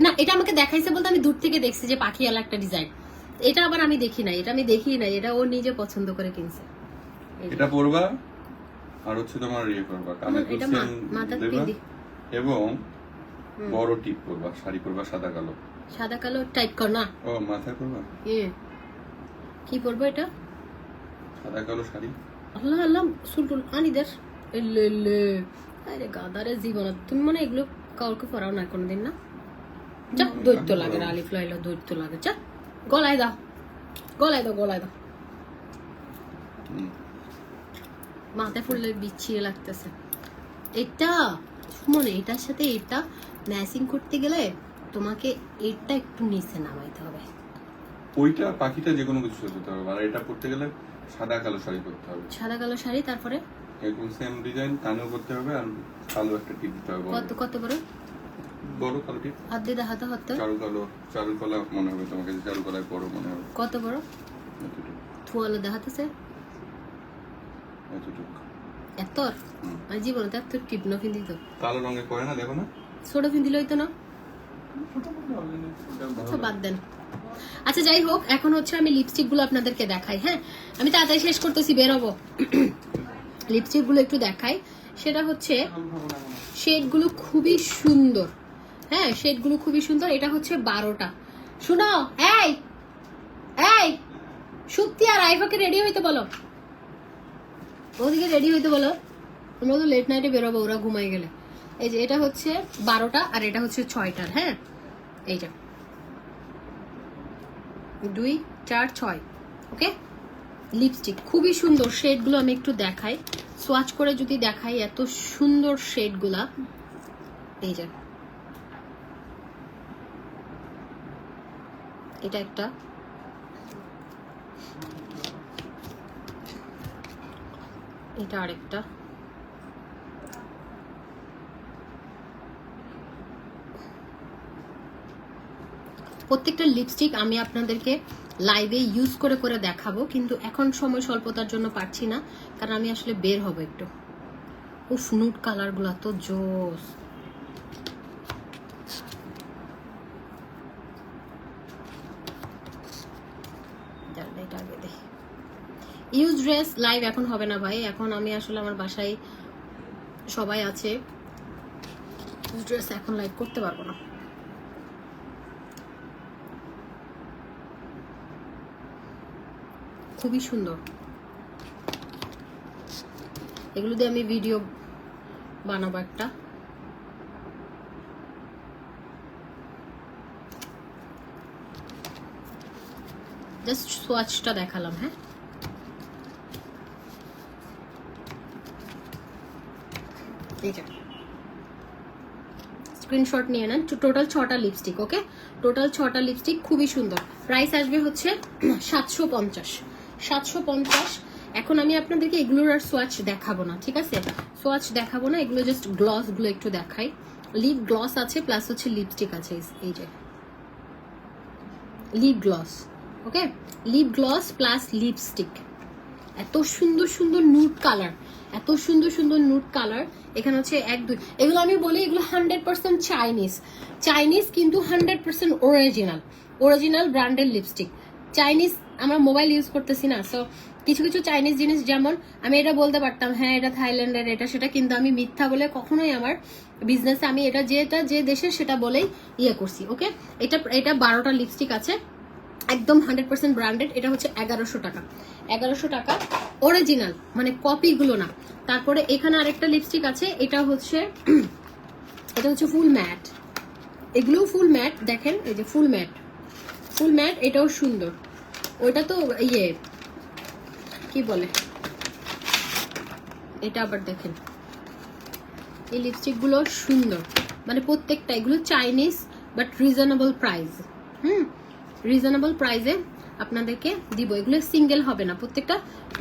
না, এটা আমাকে দেখাইছে বলতে আমি দূর থেকে দেখছি যে পাখিওয়ালা একটা ডিজাইন। এটা আবার আমি দেখি নাই, এটা আমি দেখি নাই, এটা ও নিজে পছন্দ করে কিনছে। এটা পরবা আর হচ্ছে তোমার ইয়ে করবা কানে এটা সেম মাথা দেবা পিন্দি, এবং বড় টিপ করবা, শাড়ি পরবা সাদা কালো টাইপ কর না। ও মাথায় করবা কি পরবো এটা? সাদা কালো শাড়ি। আল্লাহ আল্লাহ, সুলটুল আনিদের আরে গাদারে জীবন, তুমি মানে এগুলো কাউকে পরাও না কোনোদিন না? যা, দৈত্য লাগে, আলিফ লাইলা দৈত্য লাগে। যা, গলায় দাও। মাথায় ফুললে বিচ্ছিয়ে লাগতেছে। এটা মনে, এটার সাথে এটা ম্যাচিং করতে গেলে তোমাকে এটা একটু নিচে নামাইতে হবে। ওইটা পাখিটা যে কোনো কিছু করতে হবে, আর এটা পরতে গেলে সাদা কালো শাড়ি পরতে হবে। সাদা কালো শাড়ি, তারপরে এরকম সেম ডিজাইন কানেও করতে হবে, আর কালো একটা টিপ দিতে হবে। কত বড় কালো টিপ, হাত দিয়ে দেখাতে হতো। চারুকলা মনে হবে তোমাকে, চারুকলায় বড় মনে হবে। কত বড়? এতটুকু থুয়ালো দেখাতেছে। এত জীবনে তো এত টিপনো ফিন্দি তো কালো রঙে করে না, দেখো না। ছোট ফিন্দিল হইতো না। আচ্ছা বাদ দেন। আচ্ছা যাই হোক, এখন হচ্ছে আমি লিপস্টিক গুলো আপনাদেরকে দেখাই। হ্যাঁ, আমি তাড়াতাড়ি শেষ করতেছি, বেরোবো। লিপস্টিক গুলো একটু দেখাই। সেটা হচ্ছে শেড গুলো খুবই সুন্দর। হ্যাঁ, শেড গুলো খুবই সুন্দর। এটা হচ্ছে 12টা। শুনো, এই এই সুপ্তি আর আইফাকে রেডি হইতে বলো, ওদিকে রেডি হইতে বলো। আমরা তো লেট নাইটে বেরোবো, ওরা ঘুমাই গেলে। এই যে এটা হচ্ছে 12টা আর এটা হচ্ছে 6টার। হ্যাঁ, এইটা 2 4 6। ওকে, লিপস্টিক খুবই সুন্দর। শেডগুলো আমি একটু দেখাই, সোয়াচ করে যদি দেখাই, এত সুন্দর শেডগুলা। এই যে এটা একটা, এটা আরেকটা, প্রত্যেকটা লিপস্টিক আমি আপনাদেরকে লাইভে ইউজ করে করে দেখাবো, কিন্তু এখন সময় স্বল্পতার জন্য পারছি না, কারণ আমি আসলে বের হব একটু। উফ, নুড কালার গুলা তো জোস। এটা আগে দেখি। ইউজ ড্রেস লাইভ এখন হবে না ভাই, এখন আমি আসলে আমার বাসায় সবাই আছে, ইউজ ড্রেস এখন লাইভ করতে পারবো না। খুবই সুন্দর, এগুলো দিয়ে আমি ভিডিও বানাবো একটা। জাস্ট সোয়াচটা দেখালাম। হ্যাঁ, স্ক্রিনশট নিয়ে নেন। টোটাল 6টা লিপস্টিক। ওকে, টোটাল 6টা লিপস্টিক খুবই সুন্দর। প্রাইস আসবে হচ্ছে 750। 750। এখন আমি আপনাদেরকে এগুলোর আর সোয়াচ দেখাবো না, ঠিক আছে? সোয়াচ দেখাবো না, এগুলো জাস্ট গ্লস গুলো একটু দেখাই। লিপ গ্লস আছে, প্লাস হচ্ছে লিপস্টিক আছে। এই যে লিপ গ্লস। ওকে, লিপ গ্লস প্লাস লিপস্টিক। এত সুন্দর সুন্দর নুড কালার, এত সুন্দর সুন্দর নুড কালার। এখানে হচ্ছে 1 2, এগুলো আমি বলি এগুলো 100% চাইনিজ, কিন্তু 100% অরিজিনাল ব্র্যান্ডের লিপস্টিক। চাইনিজ আমরা মোবাইল ইউজ করতেছি না, সো কিছু কিছু চাইনিজ জিনিস, যেমন আমি এটা বলতে পারতাম হ্যাঁ এটা থাইল্যান্ডের, এটা সেটা, কিন্তু আমি মিথ্যা বলে কখনোই আমার বিজনেসে আমি এটা যে দেশের সেটা বলেই ইয়ে করছি। ওকে, এটা 12টা লিপস্টিক আছে, একদম 100% ব্র্যান্ডেড। এটা হচ্ছে 1100 টাকা। 1100 টাকা অরিজিনাল, মানে কপি গুলো না। তারপরে এখানে আরেকটা লিপস্টিক আছে, এটা হচ্ছে ফুল ম্যাট। এগুলো ফুল ম্যাট, দেখেন এই যে ফুল ম্যাট, এটাও সুন্দর। ওইটা তো ইয়ে কি বলে, এটা আবার দেখেন, এই লিপস্টিক গুলো সুন্দর, মানে প্রত্যেকটা এগুলো Chinese but reasonable price. Reasonable প্রাইসে আপনাদেরকে দিব। এগুলো সিঙ্গেল হবে না, প্রত্যেকটা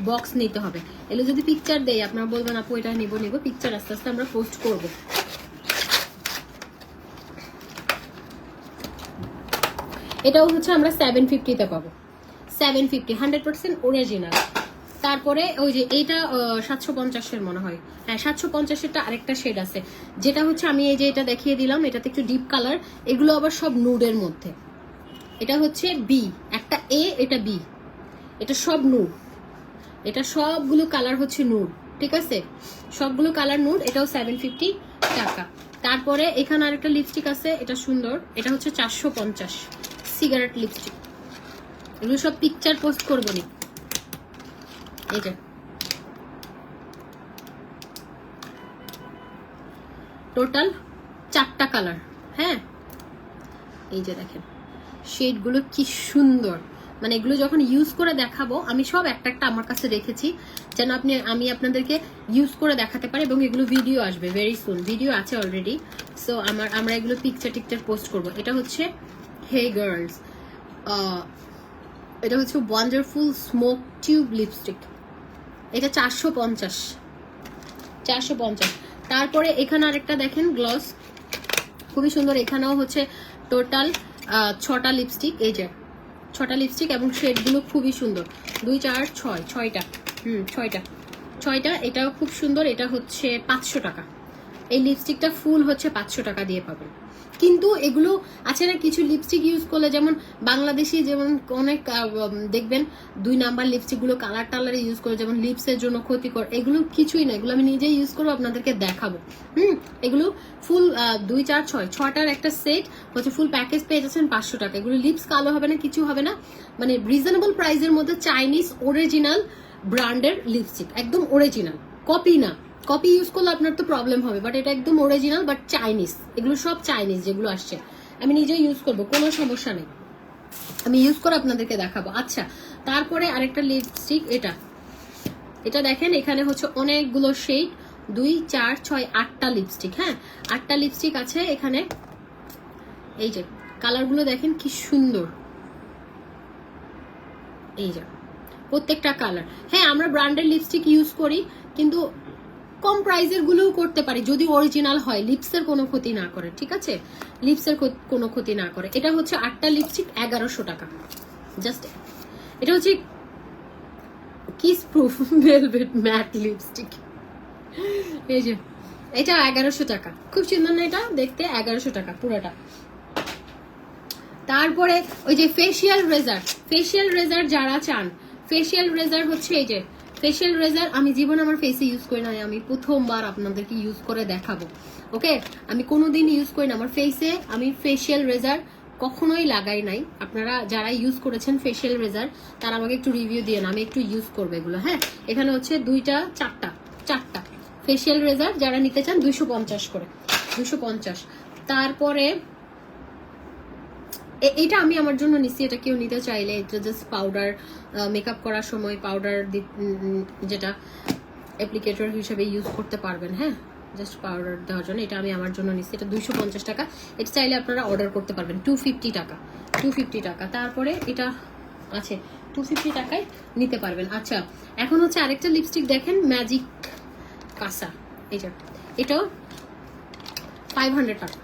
বক্স নিতে হবে। এগুলো যদি পিকচার দেয় আপনারা বলবেন আপু এটা নিব, পিকচার আস্তে আস্তে আমরা পোস্ট করব। এটাও হচ্ছে আমরা 750-তে পাবো। 750, 100% অরিজিনাল। তারপরে ওই যে এইটা 750-এর মনে হয়। হ্যাঁ, 750-এরটা আরেকটা শেড আছে, যেটা হচ্ছে আমি এই যে এটা দেখিয়ে দিলাম, এটাতে একটু ডিপ কালার। এগুলো আবার সব নুডের মধ্যে। এটা হচ্ছে বি, একটা এ, এটা বি, এটা সব নুড। এটা সবগুলো কালার হচ্ছে নুড, ঠিক আছে? সবগুলো কালার নুড। এটাও 750 টাকা। তারপরে এখানে আরেকটা লিপস্টিক আছে, এটা সুন্দর। এটা হচ্ছে 450 সিগারেট লিপস্টিক। এগুলো সব পিকচার পোস্ট করবো নি। এই যে টোটাল 4টা কালার। হ্যাঁ, এই যে দেখেন শেডগুলো কি সুন্দর, মানে এগুলো যখন ইউজ করে দেখাবো, আমি সব একটা একটা আমার কাছে রেখেছি যেন আমি আপনাদেরকে ইউজ করে দেখাতে পারি, এবং এগুলো ভিডিও আসবে ভেরি সুন, ভিডিও আছে অলরেডি। সো আমরা এগুলো পিকচার পোস্ট করব। এটা হচ্ছে হে গার্লস, এটা হচ্ছে ওয়ান্ডারফুল স্মোক টিউব লিপস্টিক। এটা 450। তারপরে এখানে আরেকটা দেখেন গ্লস, খুবই সুন্দর। এখানেও হচ্ছে টোটাল 6টা লিপস্টিক। এই যে 6টা লিপস্টিক, এবং শেডগুলো খুবই সুন্দর। 2 4 6, 6টা। 6টা 6টা। এটাও খুব সুন্দর, এটা হচ্ছে 500 টাকা। এই লিপস্টিকটা ফুল হচ্ছে 500 টাকা দিয়ে পাবেন। কিন্তু এগুলো আছে না, কিছু লিপস্টিক ইউজ করলে, যেমন বাংলাদেশি যেমন অনেক দেখবেন 2 নাম্বার লিপস্টিকগুলো কালার টালার ইউজ করে, যেমন লিপসের জন্য ক্ষতিকর। এগুলো কিছুই না, এগুলো আমি নিজেই ইউজ করবো, আপনাদেরকে দেখাবো। এগুলো ফুল 2, 4, 6 6টার একটা সেট হচ্ছে, ফুল প্যাকেজ পেয়ে যাচ্ছেন 500 টাকা। এগুলো লিপস কালো হবে না, কিছু হবে না, মানে রিজনেবল প্রাইসের মধ্যে চাইনিজ অরিজিনাল ব্র্যান্ডের লিপস্টিক, একদম অরিজিনাল, কপি না। কপি ইউজ করলে আপনার তো প্রবলেম হবে, বাট এটা একদম অরিজিনাল বাট চাইনিজ। এগুলো সব চাইনিজ যেগুলো আসছে, আমি নিজেই ইউজ করবো, কোনো সমস্যা নেই, আমি ইউজ করে আপনাদেরকে দেখাবো। আচ্ছা, তারপরে আরেকটা লিপস্টিক, এটা দেখেন, এখানে হচ্ছে অনেকগুলো শেড, 2, 4, 6, 8টা লিপস্টিক। হ্যাঁ, 8টা লিপস্টিক আছে এখানে। এই যে কালারগুলো দেখেন কি সুন্দর, এই যে প্রত্যেকটা কালার। হ্যাঁ, আমরা ব্র্যান্ডের লিপস্টিক ইউজ করি, কিন্তু কম প্রাইসের গুলোও করতে পারি যদি অরিজিনাল হয়, লিপসের কোনো ক্ষতি না করে, ঠিক আছে, লিপসের কোনো ক্ষতি না করে। এটা হচ্ছে 8টা লিপস্টিক 1100 টাকা জাস্ট। এটা হচ্ছে kiss proof velvet mat lipstick, এই যে এটা 1100 টাকা। খুব সুন্দর না এটা দেখতে, 1100 টাকা পুরোটা। তারপরে ওই যে ফেসিয়াল রেজার যারা চান, ফেসিয়াল রেজার হচ্ছে এই যে ফেসিয়াল রেজার, আমি জীবনে আমার ফেসে ইউজ করি না, আমি প্রথমবার আপনাদেরকে ইউজ করে দেখাবো। ওকে, আমি কোনোদিন ইউজ করি না আমার ফেসে, আমি ফেসিয়াল রেজার কখনোই লাগাই নাই। আপনারা যারা ইউজ করেছেন ফেসিয়াল রেজার, তারা আমাকে একটু রিভিউ দিয়ে না, আমি একটু ইউজ করবো এগুলো। হ্যাঁ, এখানে হচ্ছে 2টা 4টা ফেসিয়াল রেজার, যারা নিতে চান 250 করে, 250। তারপরে এটা আমি আমার জন্য নিচ্ছি, এটা কেউ নিতে চাইলে এটা জাস্ট পাউডার, মেকআপ করার সময় পাউডার যেটা অ্যাপ্লিকেটর হিসেবে ইউজ করতে পারবেন। হ্যাঁ, জাস্ট পাউডার দেওয়ার জন্য এটা আমি আমার জন্য নিচ্ছি। এটা 250 টাকা। এটা চাইলে আপনারা অর্ডার করতে পারবেন 250 টাকা, 250 টাকা। তারপরে এটা আছে 250 টাকায় নিতে পারবেন। আচ্ছা, এখন হচ্ছে আরেকটা লিপস্টিক দেখেন, ম্যাজিক কাসা, এটাও 500 টাকা।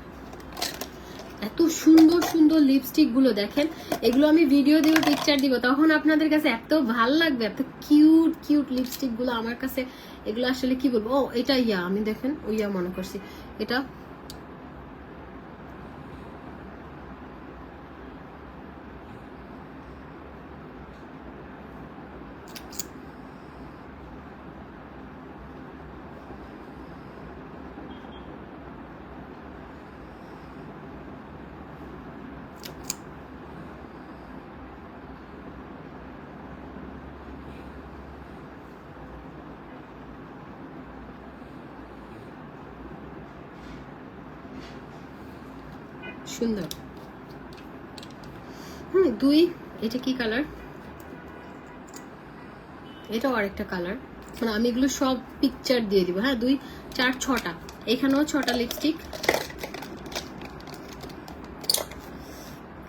এত সুন্দর সুন্দর লিপস্টিক গুলো দেখেন, এগুলো আমি ভিডিও দিব, পিকচার দিব, তখন আপনাদের কাছে এত ভাল লাগবে, এত কিউট কিউট লিপস্টিক গুলো আমার কাছে। এগুলো আসলে কি বলবো, ও এটা আমি দেখেন মনে করছি, এটা সুন্দর। 2, এটা কি কালার, এটাও আরেকটা কালার, মানে আমি এগুলো সব পিকচার দিয়ে দিব। হ্যাঁ, 2, 4, 6টা, এখানেও 6টা লিপস্টিক।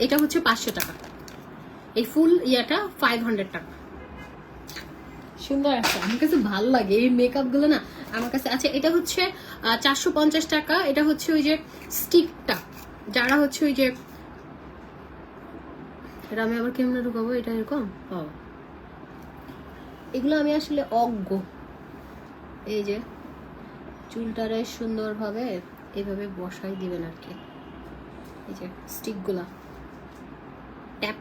এটা হচ্ছে 500 টাকা, এই ফুল 500 টাকা। সুন্দর আছে, আমার কাছে ভালো লাগে এই মেকআপ গুলো না আমার কাছে। আচ্ছা, এটা হচ্ছে 450 টাকা। এটা হচ্ছে ওই যে স্টিকটা, যারা হচ্ছে ওই যে, এটা আমি আবার কেমন ঢুকাবো, এটা এরকম। এগুলো আমি আসলে অজ্ঞ, এই যে চুলটারে সুন্দরভাবে এইভাবে বসাই দিবেন আর কি, এই যে স্টিক গুলা ট্যাপ।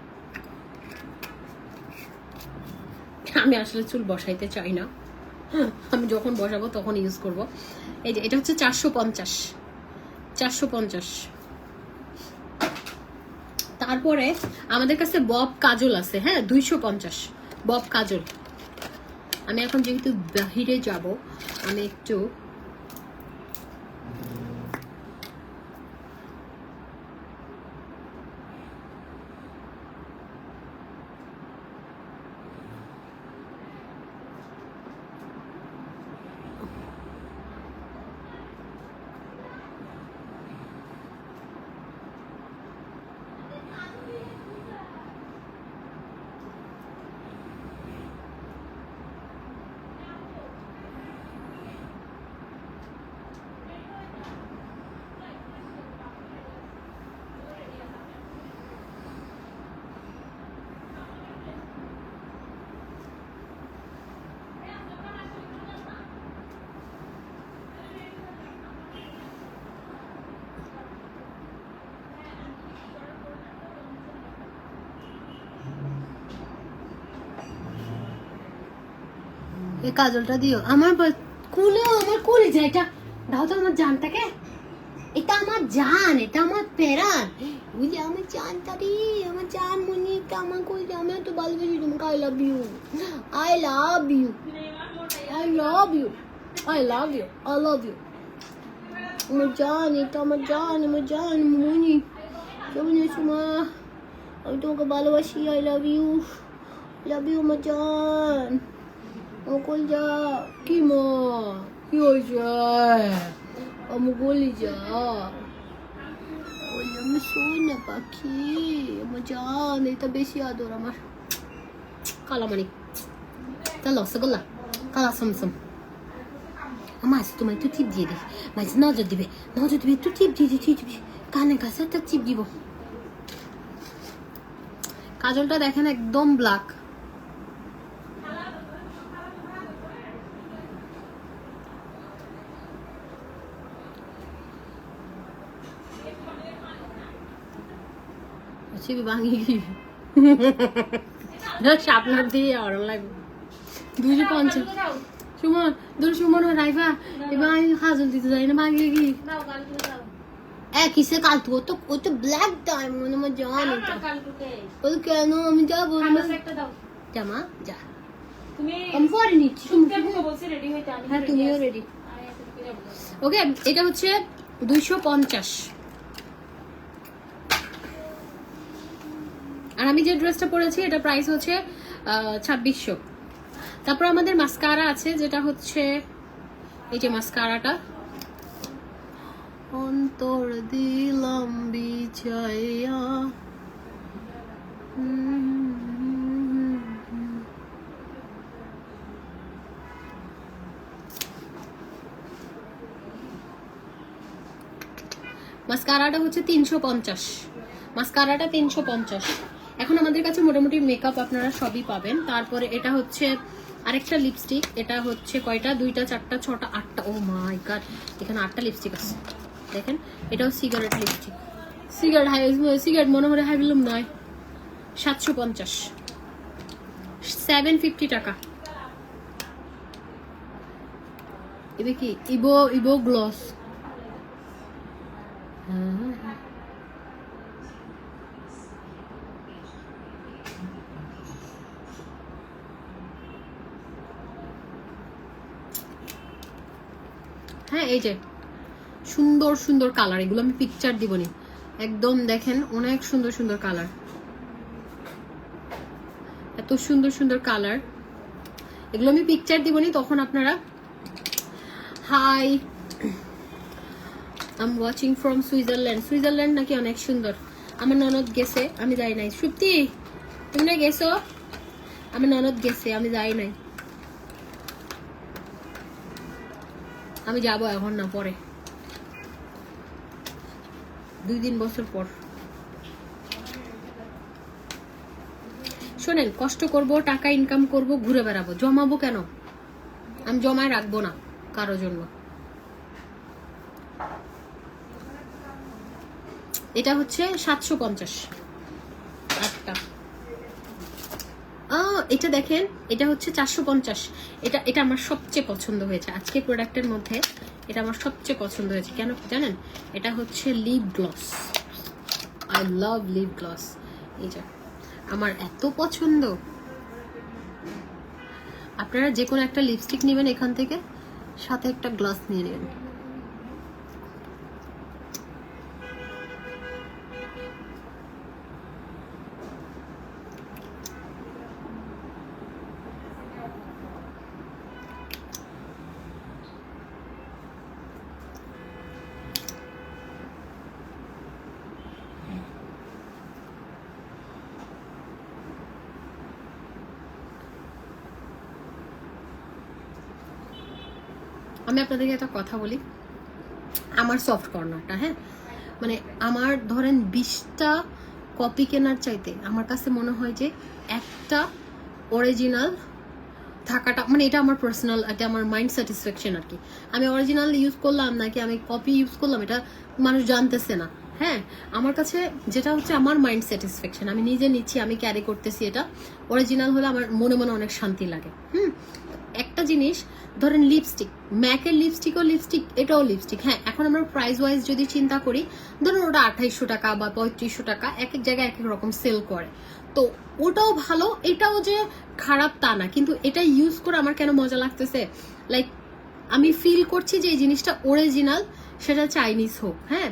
আমি আসলে চুল বসাইতে চাই না, আমি যখন বসাবো তখন ইউজ করব। এই যে এটা হচ্ছে 450। তারপরে আমাদের কাছে বব কাজল আছে। হ্যাঁ, 250 বব কাজল। আমি এখন যেহেতু বাহিরে যাব, আমি একটু এই কাজলটা দিও আমার কুলে, আমার কুলে যায় এটা দাও তো আমার জানটাকে। এটা আমার জান, এটা আমার প্যারান, বুঝলি আমার জানটা রে, আমার জান মনি, এটা আমার কই, আমি তো ভালোবাসি তোমাকে। I love you, I love you, I love you, I love you, I love you. আমার জান, এটা আমার জান, আমার জান মনি, কেমন আছো মা? আমি তোমাকে ভালোবাসি। I love you, love you আমার জান। আমার কই যা কি মা, কি হয়েছে? আমি বলি যা, আমি সোনা পাখি, আমার জান, এটা বেশি আদর আমার। কালামানি, তা রসগোল্লা, কালা সমসম। আমার আছে তোমার একটু টিপ দিয়ে দিই, মাঝে নজর দিবে, নজর দিবে, একটু টিপ দিয়ে দিবি, কানে কাছে একটা টিপ দিব। কাজলটা দেখেন একদম ব্ল্যাক। চিবি ভাঙি আপনার দিয়ে আরো লাগবে 250। সুমন দূর, সুমন রাইফা এবার আমি হাজল দিতে যাই না, ভাঙিয়ে কি দাও কালকে দাও। কিসে কালতু? ও তো ব্ল্যাক ডায়মন্ড, আমার জান এটা। কালকে ও কেন? আমি যাবো কাগজ একটা দাও। জামা যা, তুমি আমি পরে নিচ্ছি। শুনতে বলছি রেডি হইতে, আমি হ্যাঁ তুমিও রেডি। আমি এতটুকু যাবো। ওকে, এটা হচ্ছে 250। আর আমি যে ড্রেসটা পরেছি এটা প্রাইস হচ্ছে 2600। তারপর আমাদের মাস্কারা আছে, যেটা হচ্ছে এই যে মাস্কারাটা, অন্তর দিলাম বিছাইয়া। মাস্কারাটা হচ্ছে 350। মাস্কারাটা 350। এখন আমাদের কাছে মোটামুটি মেকআপ আপনারা সবই পাবেন। তারপরে এটা হচ্ছে আরেকটা লিপস্টিক, এটা হচ্ছে কয়টা, 2টা 4টা 6টা 8টা, ও মাই গড, এখানে 8টা লিপস্টিক আছে দেখেন। এটাও সিগারেট লিপস্টিক, সিগারেট মনে মনে হাই বিলুম নয়। 750, 750 টাকা। এবার কি ইবো গ্লস, হ্যাঁ এই যে সুন্দর সুন্দর কালার, এগুলো আমি পিকচার দিবনি, একদম দেখেন অনেক সুন্দর সুন্দর কালার, এত সুন্দর সুন্দর কালার, এগুলো আমি পিকচার দিবনি, তখন আপনারা। Hi, I am watching from Switzerland. Switzerland নাকি অনেক সুন্দর, আমার ননদ গেছে, আমি যাই নাই। সুপ্তি তুমি না গেছো? আমার ননদ গেছে, আমি যাই নাই। আমি যাবো এখন না, পরে 2-3 বছর পর। শোনেন, কষ্ট করব, টাকা ইনকাম করব, ঘুরে বেড়াবো, জমাবো কেন? আমি জমায় রাখবো না কারোর জন্য। এটা হচ্ছে 750 8টা। এটা দেখেন, এটা হচ্ছে 450। এটা আমার সবচেয়ে পছন্দ হয়েছে আজকে প্রোডাক্টের মধ্যে, এটা আমার সবচেয়ে পছন্দ হয়েছে। কেন জানেন? এটা হচ্ছে lip gloss. I love lip gloss, এই যে আমার এত পছন্দ। আপনারা যে কোনো একটা লিপস্টিক নেবেন এখান থেকে, সাথে একটা গ্লাস নিয়ে নেবেন। আমি আপনাদেরকে একটা কথা বলি, আমার সফট কর্নারটা, হ্যাঁ মানে আমার ধরেন 20টা কপি কেনার চাইতে আমার কাছে মনে হয় যে একটা অরিজিনাল থাকাটা, মানে এটা আমার পার্সোনাল, এটা আমার মাইন্ড স্যাটিসফ্যাকশন আর কি। আমি অরিজিনাল ইউজ করলাম নাকি আমি কপি ইউজ করলাম, এটা মানুষ জানতেছে না। হ্যাঁ, আমার কাছে যেটা হচ্ছে আমার মাইন্ড স্যাটিসফ্যাকশন, আমি নিজে নিচ্ছি, আমি ক্যারি করতেছি, এটা অরিজিনাল হলে আমার মনে মনে অনেক শান্তি লাগে। একটা জিনিস ধরেন লিপস্টিক, ম্যাকের লিপস্টিকও লিপস্টিক, এটাও লিপস্টিক। হ্যাঁ, এখন আমরা প্রাইস ওয়াইজ যদি চিন্তা করি, ধরুন ওটা 2800 টাকা বা 3500 টাকা, এক এক জায়গায় এক এক রকম সেল করে, তো ওটাও ভালো, এটাও যে খারাপ তা না, কিন্তু এটা ইউজ করে আমার কেন মজা লাগতেছে, লাইক আমি ফিল করছি যে এই জিনিসটা অরিজিনাল, সেটা চাইনিজ হোক, হ্যাঁ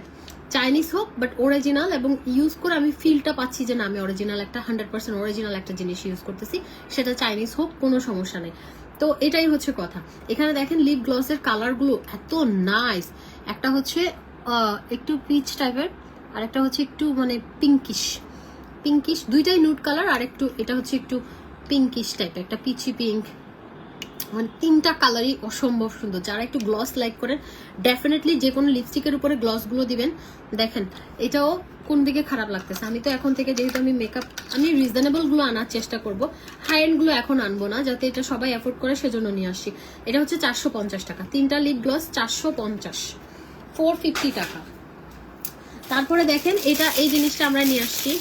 চাইনিজ হোক বাট অরিজিনাল, এবং ইউজ করে আমি ফিলটা পাচ্ছি যে না আমি অরিজিনাল একটা 100% অরিজিনাল একটা জিনিস ইউজ করতেছি, সেটা চাইনিজ হোক, কোনো সমস্যা নেই। তো এটাই হচ্ছে কথা। এখানে দেখেন লিপ গ্লসের কালারগুলো এত নাইস, একটা হচ্ছে একটু পিচ টাইপের, আর একটা হচ্ছে একটু মানে পিঙ্কিশ পিঙ্কিশ, দুইটাই নুড কালার, আর একটু এটা হচ্ছে একটু পিঙ্কিশ টাইপের, একটা পিচি পিঙ্ক, মানে তিনটা কালারই অসম্ভব সুন্দর। যারা একটু গ্লস লাইক করেন ডেফিনেটলি যে কোনো লিপস্টিকের উপরে গ্লসগুলো দিবেন। দেখেন এটাও কোন দিকে খারাপ লাগতেছে। আমি তো এখন থেকে যেহেতু আমি মেকআপ, আমি রিজনেবল গুলো আনার চেষ্টা করব, হাই এন্ড গুলো এখন আনবো না, যাতে এটা সবাই অ্যাফোর্ড করে সেজন্য নিয়ে আসছি। এটা হচ্ছে 450 টাকা, তিনটা লিপ গ্লস 450, 450 টাকা। তারপরে দেখেন এটা, এই জিনিসটা আমরা নিয়ে আসছি,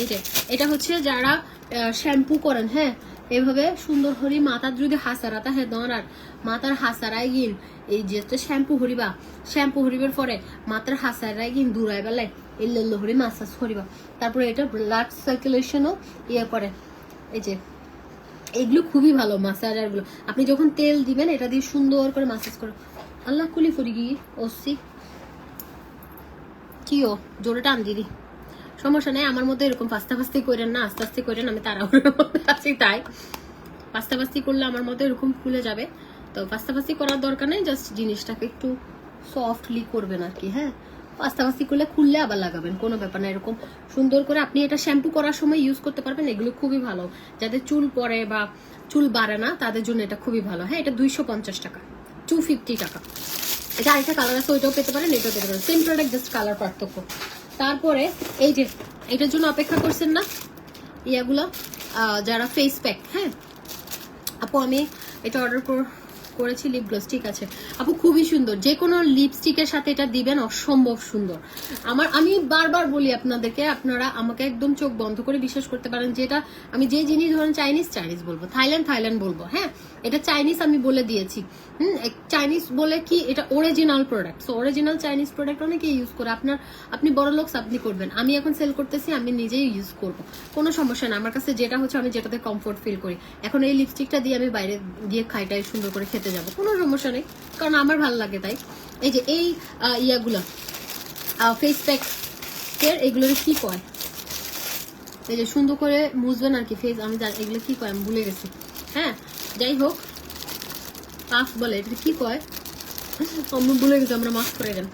এই যে এটা হচ্ছে যারা শ্যাম্পু করেন, হ্যাঁ এভাবে সুন্দর হরি মাথার যদি হাসারাতা হ্যাঁ দরার মাথার হাসারাই গিন, এই যে শ্যাম্পু হরিবা, শ্যাম্পু হরিবার পরে মাথার হাসারাই গিন দূরাই বেলায় এল্লো হরি মাসাজ করিবা। তারপরে এটা ব্লাড সার্কুলেশনও ইয়ে করে, এই যে এগুলো খুবই ভালো মাসাজার গুলো। আপনি যখন তেল দিবেন এটা দিয়ে সুন্দর করে মাসাজ করো। আল্লাহ কুলি করি গিয়ে ওসি কিও জোরে টান দিদি, সমস্যা নেই, আমার মধ্যে এরকম পাস্তাপাস্তি করেন না, আস্তে আস্তে করেন, আমি তাড়াহুড়োর মধ্যে আছি তাই পাস্তাপাস্তি করলে আমার মধ্যে এরকম খুলে যাবে। তো পাস্তাপাস্তি করার দরকার নেই, জাস্ট জিনিসটাকে একটু সফটলি করবেন আর কি। হ্যাঁ, পাস্তাপাস্তি করলে খুললে আবার লাগাবেন, কোনো ব্যাপার না। এরকম সুন্দর করে আপনি এটা শ্যাম্পু করার সময় ইউজ করতে পারবেন। এগুলো খুবই ভালো, যাদের চুল পড়ে বা চুল বাড়ে না তাদের জন্য এটা খুবই ভালো। হ্যাঁ, এটা 250 টাকা, 250 টাকা। এটা আরেকটা কালার আছে, ওইটাও পেতে পারেন, এটাও পেতে পারেন, সেম প্রোডাক্ট, জাস্ট কালার পার্থক্য। তারপরে এই যে এটার জন্য অপেক্ষা করছেন না ইয়াগুলো, যারা ফেস প্যাক, হ্যাঁ আপু আমি এটা অর্ডার করেছি লিপ গ্লস, ঠিক আছে আপু, খুবই সুন্দর, যে কোনো লিপস্টিকের সাথে এটা দিবেন, অসম্ভব সুন্দর। আমি বারবার বলি আপনাদেরকে, আপনারা আমাকে একদম চোখ বন্ধ করে বিশ্বাস করতে পারেন, যেটা আমি যে জিনিস ধরেন চাইনিজ বলবো, থাইল্যান্ড বলবো, হ্যাঁ এটা চাইনিজ আমি বলে দিয়েছি। চাইনিজ বলে কি, এটা original product, so original Chinese product অনেকে ইউজ করে। আপনি বড় লোক আপনি করবেন, আমি এখন সেল করতেছি, আমি নিজেই ইউজ করব, কোনো সমস্যা না। আমার কাছে যেটা হচ্ছে আমি যেটাতে কমফোর্ট ফিল করি। এখন এই লিপস্টিকটা দিয়ে আমি বাইরে গিয়ে খাইটাই সুন্দর করে খেতে যাব, কোনো সমস্যা নেই, কারণ আমার ভালো লাগে তাই। এই যে এই ইয়াগুলা ফেস প্যাক এর, এগুলোর কি কয়, এই যে সুন্দর করে মুছবেন আর কি ফেস, আমি জানি এগুলো কি কয় আমি ভুলে গেছি। হ্যাঁ যাই হোক, পাফ বলে, এটা কি কয় আমি ভুলে গেছি, আমরা মাস্ক করে দেন,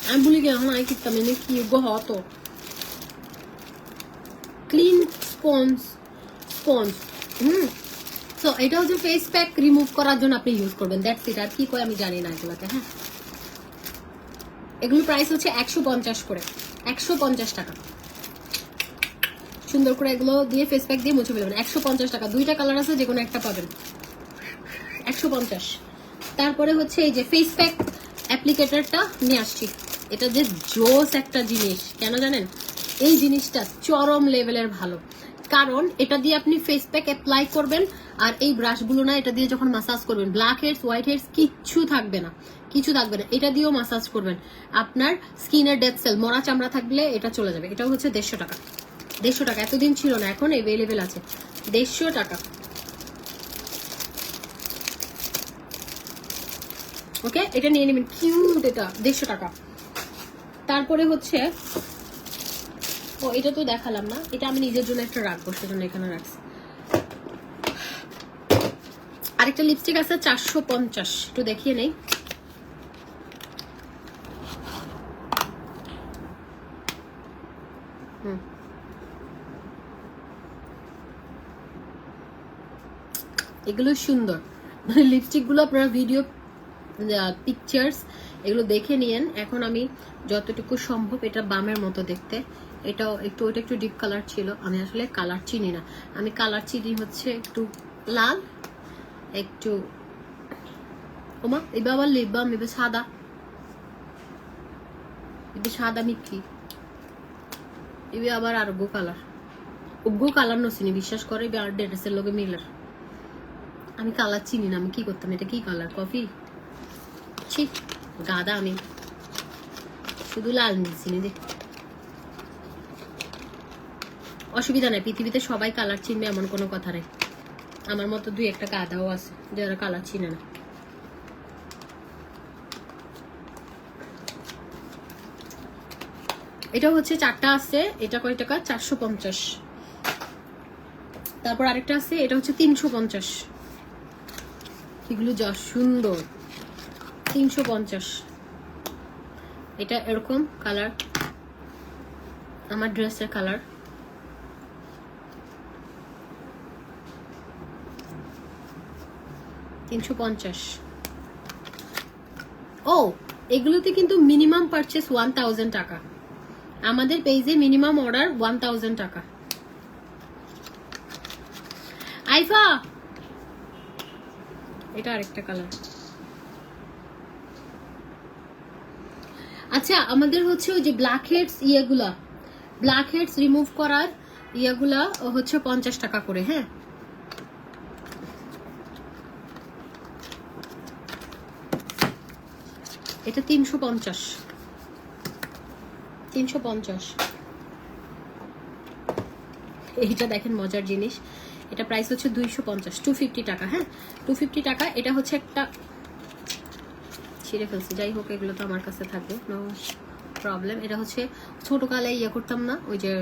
আমি ভুলে গেলাম, এখন আই কিতাম এনে কি গহত ক্লিন স্পঞ্জ। সো এটা হচ্ছে ফেস প্যাক রিমুভ করার জন্য আপনি ইউজ করবেন, দ্যাটস ইট। আর কি কয় আমি জানি না এগুলোকে। হ্যাঁ, এগুলো প্রাইস হচ্ছে 150 করে, 150 টাকা। সুন্দর করে এগুলো দিয়ে ফেস প্যাক দিয়ে মুছে ফেলবেন, 150 টাকা। দুইটা কালার আছে, যে কোনো একটা পাবেন, 150। তারপরে হচ্ছে এই যে ফেস প্যাক অ্যাপ্লিকেটরটা নিয়ে আসছি, এটা যে জোস একটা জিনিস, কেন জানেন এই জিনিসটা চরম লেভেলের ভালো, কারণ এটা দিয়ে আপনি ফেস প্যাক অ্যাপ্লাই করবেন, আর এই ব্রাশগুলো না এটা দিয়ে যখন মাসাজ করবেন, ব্ল্যাক হেডস হোয়াইট হেডস কিচ্ছু থাকবে না, এটা দিয়েও মাসাজ করবেন, আপনার স্কিনের ডেড সেল মরা চামড়া থাকলে এটা চলে যাবে। এটাও হচ্ছে 150 টাকা, 150 টাকা, এতদিন ছিল না, এখন এভেলেবেল আছে, 150 টাকা। ওকে, এটা নিয়ে নেবেন, কিউট, এটা 150 টাকা। তারপরে হচ্ছে ও এটা তো দেখালাম না, এটা আমি নিজের জন্য একটা রাখবো, সেজন্য এখানে রাখছি। আরেকটা লিপস্টিক আছে 450, একটু দেখিয়ে নেই। এগুলো সুন্দর, মানে লিপস্টিক গুলো আপনারা ভিডিও পিকচার্স এগুলো দেখে নিয়েন। এখন আমি যতটুকু সম্ভব, এটা বামের মতো দেখতে, এটাও একটু, ওটা একটু ডিপ কালার ছিল, আমি আসলে কালার চিনি না, আমি কালার চিনি হচ্ছে একটু লাল, একটু ওমা এবার আবার লিপ বাম, এবার সাদা, এবার সাদা মিক্কি, এবার আবার আরো কালার, উগ্র কালার নসিনি বিশ্বাস করে ড্রেসের লোকে মিলার আমি কালার চিনি না আমি কি করতাম এটা কি কালার কফি ছি গাদা আমি শুধু লাল নিয়েছিনি দে অসুবিধা নাই পৃথিবীতে সবাই কালার চিনবে এমন কোনো কথা নেই আমার মতো দুই একটা গাদাও আছে যারা কালার চিনে না এটা হচ্ছে 4টা আছে এটা কয় টাকা 450 তারপর আরেকটা আছে এটা হচ্ছে 350 এগুলো যা সুন্দর 350 এটা এরকম কালার আমার ড্রেসের কালার $350 ও এগুলোতে কিন্তু মিনিমাম পারচেস 1000 টাকা আমাদের পেজে মিনিমাম অর্ডার 1000 টাকা আইফা এটা আরেকটা কালার আচ্ছা আমাদের হচ্ছে ওই যে blackheads blackheads remove করার ইয়েগুলা হচ্ছে 50 টাকা করে হ্যাঁ এটা 350 এইটা দেখেন মজার জিনিস এটা প্রাইস হচ্ছে 250 টাকা হ্যাঁ 250 টাকা এটা হচ্ছে একটা ছিঁড়ে ফেলছি যাই হোক এগুলো তো আমার কাছে থাকবে নো প্রবলেম এটা হচ্ছে ছোটকালে ইয়ে করতাম না ওই যে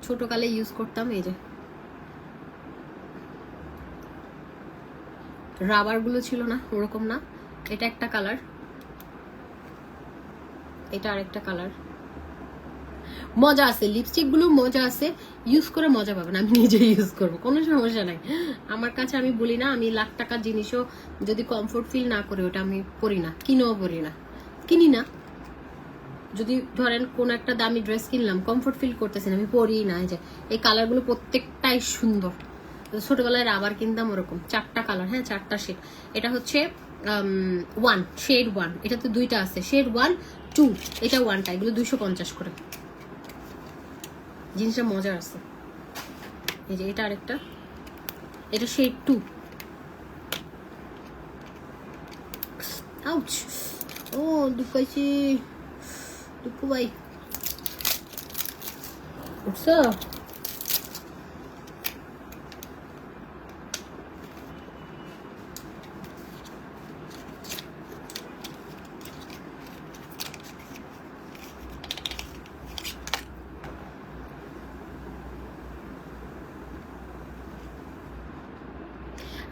ছোটকালে ইউজ করতাম এই যে রাবার গুলো ছিল না ওরকম না এটা একটা কালার এটা আরেকটা কালার মজা আছে লিপস্টিক গুলো মজা আছে ইউজ করে মজা পাবেন আমি নিজে ইউজ করব কোনো সমস্যা নাই আমার কাছে আমি বলি না আমি লাখ টাকার জিনিসও যদি কমফোর্ট ফিল না করে ওটা আমি পরি না কিনি না যদি ধরেন কোন একটা দামি ড্রেস কিনলাম কমফোর্ট ফিল করতেছি না আমি পরি না যে এই কালারগুলো প্রত্যেকটাই সুন্দর ছোটবেলায় রাবার কিনতাম ওরকম 4টা কালার হ্যাঁ 4টা শেড এটা হচ্ছে 1 শেড 1 এটা তো দুইটা আছে শেড 1 2 এটা 1টা এগুলো 250 করে জিনিসটা মজার আছে এই যে এটা আরেকটা এটা শেড 2 আউচ ও দুঃখাইছি দুঃখ ভাই উঠছো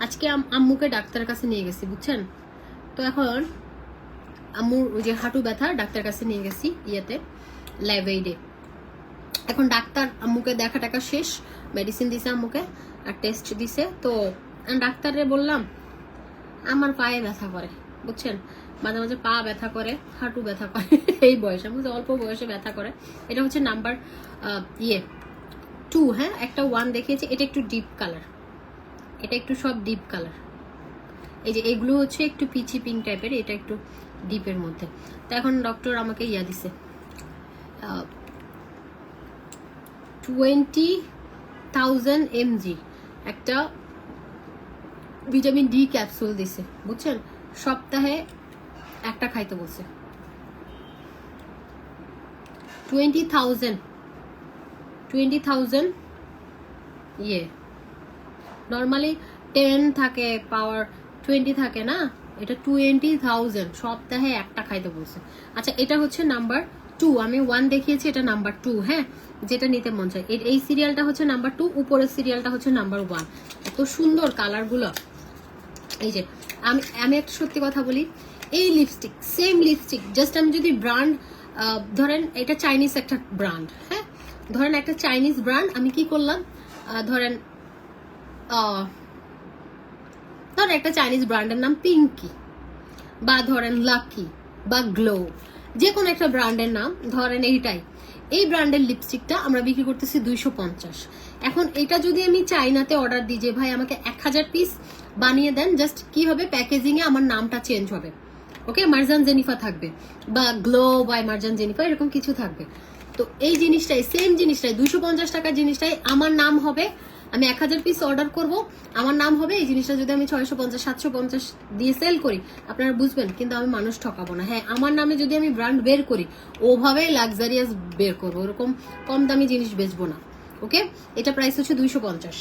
আজকে আম্মুকে ডাক্তারের কাছে নিয়ে গেছি বুঝছেন তো এখন আম্মুর ওই যে হাঁটু ব্যথা ডাক্তার কাছে নিয়ে গেছি ইয়েতে ল্যাবেইডে এখন ডাক্তার আম্মুকে দেখা টাকা শেষ মেডিসিন দিছে আম্মুকে আর টেস্ট দিছে তো ডাক্তারে বললাম আমার পায়ে ব্যথা করে বুঝছেন মাঝে মাঝে পা ব্যথা করে হাঁটু ব্যথা করে এই বয়সে বুঝছে অল্প বয়সে ব্যথা করে এটা হচ্ছে নাম্বার 2 হ্যাঁ একটা 1 দেখিয়েছি এটা একটু ডিপ কালার এটা একটু সব ডিপ কালার এই যে এগুলো হচ্ছে একটু পিচি পিঙ্ক টাইপের এটা একটু ডিপের মধ্যে তো এখন ডক্টর আমাকে ইয়া দিছে 20,000 mg একটা ভিটামিন ডি ক্যাপসুল দিছে বুঝছেন সপ্তাহে একটা খাইতে বলছে 20,000 ইয়ে নর্মালি 10 থাকে পাওয়ার 20 থাকে না এটা 20,000 সপ্তাহে একটা খাইতে বলছে আচ্ছা এটা হচ্ছে নাম্বার 2 আমি 1 দেখিয়েছি এটা নাম্বার 2 হ্যাঁ যেটা নিতে মন চায় এই সিরিয়ালটা হচ্ছে নাম্বার 2 উপরের সিরিয়ালটা হচ্ছে নাম্বার 1 এত সুন্দর কালারগুলো এই যে আমি একটা সত্যি কথা বলি এই লিপস্টিক সেম লিপস্টিক জাস্ট আমি যদি ব্র্যান্ড ধরেন এটা চাইনিজ একটা ব্র্যান্ড হ্যাঁ ধরেন একটা চাইনিজ ব্র্যান্ড আমি কি করলাম ধরেন একটা চাইনিজ ব্র্যান্ডের নাম পিঙ্কি বা ধরেন লাকি বা গ্লো যে কোনো একটা ব্র্যান্ডের নাম ধরেন এইটাই এই ব্র্যান্ডের লিপস্টিকটা আমরা বিক্রি করতেছি 250 এখন এটা যদি আমি চাইনাতে অর্ডার দিই যে ভাই আমাকে 1000 পিস বানিয়ে দেন জাস্ট কি হবে প্যাকেজিং এ আমার নামটা চেঞ্জ হবে ওকে মার্জান জেনিফা থাকবে বা গ্লো বাই মার্জান জেনিফা এরকম কিছু থাকবে তো এই জিনিসটাই, সেম জিনিসটাই, 250 টাকার জিনিসটাই আমার নাম হবে। আমি 1000 পিস অর্ডার করব, আমার নাম হবে। এই জিনিসটা যদি আমি 650 750 দিয়ে সেল করি, আপনারা বুঝবেন, কিন্তু আমি মানুষ ঠকাবো না। হ্যাঁ, আমার নামে যদি আমি ব্র্যান্ড বের করি, ওভাবে লাক্সারিয়াস বের করবো, ওরকম কম দামি জিনিস বেচবো না। ওকে, এটা প্রাইস হচ্ছে 250।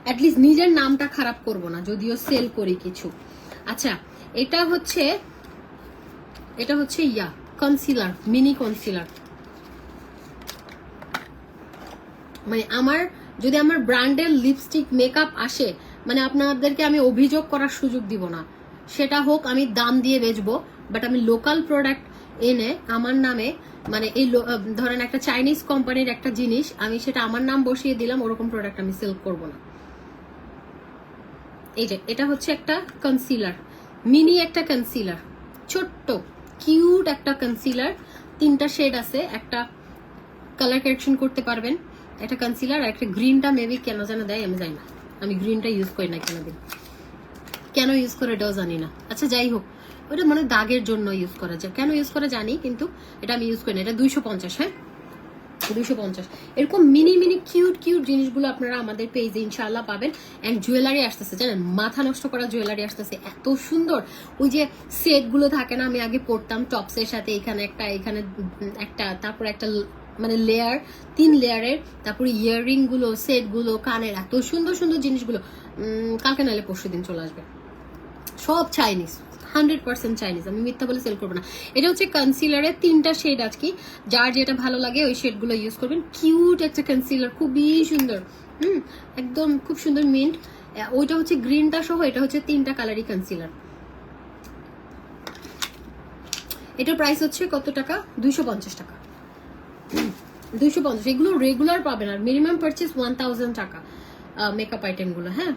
অ্যাটলিস্ট নিজের নামটা খারাপ করব না, যদিও সেল করি কিছু। আচ্ছা, এটা হচ্ছে কনসিলার, মিনি কনসিলার। মানে যদি আমার ব্র্যান্ডের লিপস্টিক মেকআপ আসে, মানে আপনাদেরকে আমি অভিযোগ করার সুযোগ দিব না। সেটা হোক আমি দাম দিয়ে বেচবো, বাট আমি লোকাল প্রোডাক্ট এনে আমার নামে, মানে এই ধরেন একটা চাইনিজ কোম্পানির একটা জিনিস, আমি সেটা আমার নাম বসিয়ে দিলাম, ওরকম প্রোডাক্ট আমি সেল করব না। এই যে এটা হচ্ছে একটা কনসিলার, মিনি একটা কনসিলার, ছোট্ট কিউট একটা কনসিলার। 3টা শেড আছে, একটা কালার কারেকশন করতে পারবেন। একটা কনসিলার আর একটা গ্রিনটা মেবি কেন যেন দেয়, আমি জানি না, আমি গ্রিনটা ইউজ করি না, কেন ইউজ করে এটাও জানি না। আচ্ছা যাই হোক, ওটা মানে দাগের জন্য ইউজ করা যায়, কেন ইউজ করা জানি, কিন্তু এটা আমি ইউজ করি না। এটা 250, হ্যাঁ 250। এরকম মিনি মিনি কিউট কিউট জিনিসগুলো আপনারা আমাদের পেজে ইনশাআল্লাহ পাবেন। এন্ড জুয়েলারি আসতেছে, জানেন, মাথা নষ্ট করা জুয়েলারি আসতেছে, এত সুন্দর। ওই যে সেট গুলো থাকে না, আমি আগে পরতাম টপসের সাথে, এখানে একটা তারপর একটা মানে লেয়ার, 3 লেয়ারের, তারপরে ইয়াররিং গুলো, সেট গুলো, কানের, এত সুন্দর সুন্দর জিনিসগুলো। কালকে নাহলে পরশুদিন চলে আসবে। সব চাইনিজ, 100% চাইনিজ, আমি মিথ্যা বলে সেল করবো না। এটা হচ্ছে কনসিলারের 3টা শেড আজকে, যার যেটা ভালো লাগে ওই শেডগুলো ইউজ করবেন। কিউট একটা কনসিলার, খুবই সুন্দর, একদম খুব সুন্দর মিন্ট। ওইটা হচ্ছে গ্রিনটা সহ, এটা হচ্ছে 3টা কালারই কনসিলার। এটার প্রাইস হচ্ছে কত টাকা? 250 টাকা। 250, এগুলো রেগুলার পাবেন, আর মিনিমাম পারচেস 1000 টাকা মেকআপ আইটেম গুলো। হ্যাঁ,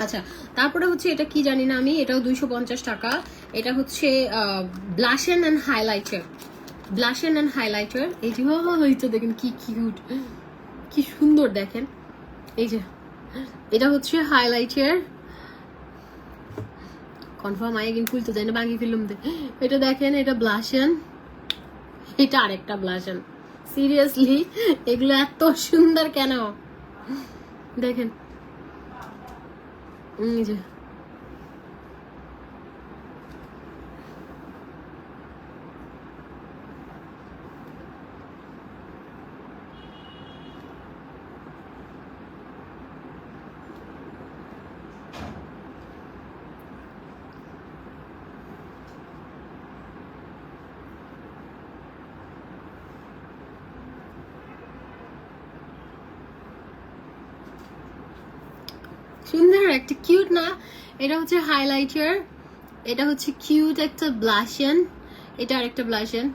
আচ্ছা, তারপরে হচ্ছে এটা কি জানি না আমি, এটাও 250 টাকা। এটা হচ্ছে ব্লাশন অ্যান্ড হাইলাইটার, ব্লাশন অ্যান্ড হাইলাইটার। এই যে হয়েছে দেখেন কি কিউট, কি সুন্দর দেখেন। এই যে এটা হচ্ছে হাইলাইটার, কনফার্ম আই কিন্তু খুলতে যাই না, বাকি ফিল্ম দে। এটা দেখেন, এটা ব্লাশন, এটা আরেকটা ব্লাশন। সিরিয়াসলি এগুলো এত সুন্দর কেন দেখেন। এই যে সুন্দর একটা কিউট না, এটা হচ্ছে হাইলাইটার, এটা হচ্ছে কিউট একটা ব্লাশন, এটা আরেকটা ব্লাশন।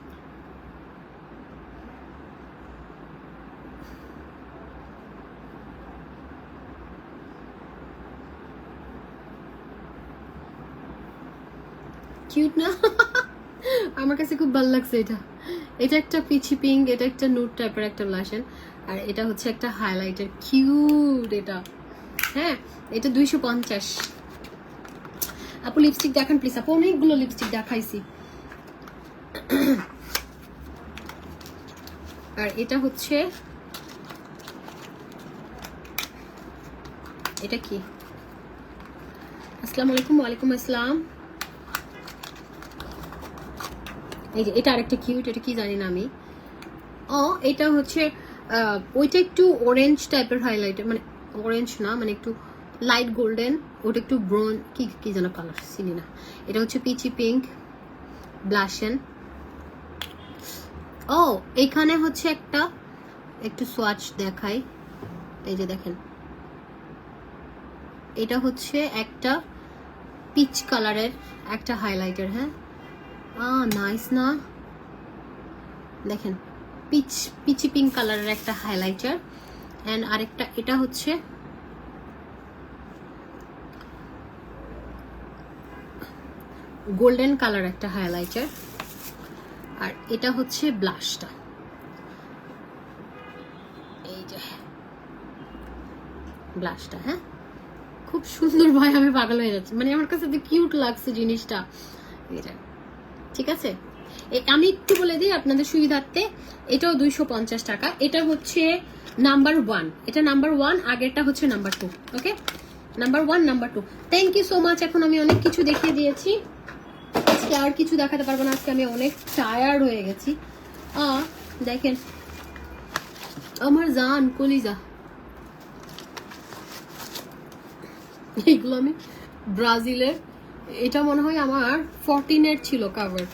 কিউট না? আমার কাছে খুব ভালো লাগছে এটা। এটা একটা পিচি পিঙ্ক, এটা একটা নুড টাইপের একটা ব্লাশন, আর এটা হচ্ছে একটা হাইলাইটার, কিউট এটা। হ্যাঁ, এটা 250। আপু লিপস্টিক দেখান প্লিজ। আপু অনেকগুলো লিপস্টিক দেখাইছি। আর এটা হচ্ছে, এটা কি? আসসালামু আলাইকুম। ওয়ালাইকুম আসসালাম। এই যে এটা আরেকটা কিউট, এটা কি জানি না আমি। এটা হচ্ছে ওইটা একটু অরেঞ্জ টাইপের হাইলাইটার, মানে অরেঞ্জ না, মানে একটু লাইট গোল্ডেন, ওটা একটু ব্রাউন, কি যেন কালার চিনি না। এটা হচ্ছে পিচি পিঙ্ক ব্লাশন। এখানে হচ্ছে একটু সোয়াচ দেখাই। এই যে দেখেন, এটা হচ্ছে একটা পিচ কালারের একটা হাইলাইটার। হ্যাঁ, নাইস না? দেখেন, পিচি পিঙ্ক কালারের একটা হাইলাইটার। এন্ড আরেকটা, এটা হচ্ছে গোল্ডেন কালার একটা হাইলাইটার, আর এটা হচ্ছে ব্লাশটা। এই যে ব্লাশটা, হ্যাঁ খুব সুন্দর ভাই, আমি পাগল হয়ে যাচ্ছি, মানে আমার কাছে কিউট লাগছে জিনিসটা। এই যে, ঠিক আছে। আমি একটু বলে দিই আপনাদের সুবিধার্থে, এটাও 250 টাকা। এটা হচ্ছে নাম্বার 1, এটা নাম্বার 1, আগেরটা হচ্ছে number 2। Okay, number 1, number 2। Thank you so much. এখন আমি অনেক কিছু দেখিয়ে দিয়েছি, আজকে আর কিছু দেখাতে পারবো না, আজকে আমি অনেক টায়ার্ড হয়ে গেছি। দেখেন আমার জান কলিজা, এইগুলো আমি ব্রাজিলের, এটা মনে হয় আমার 14 ছিল কাভার।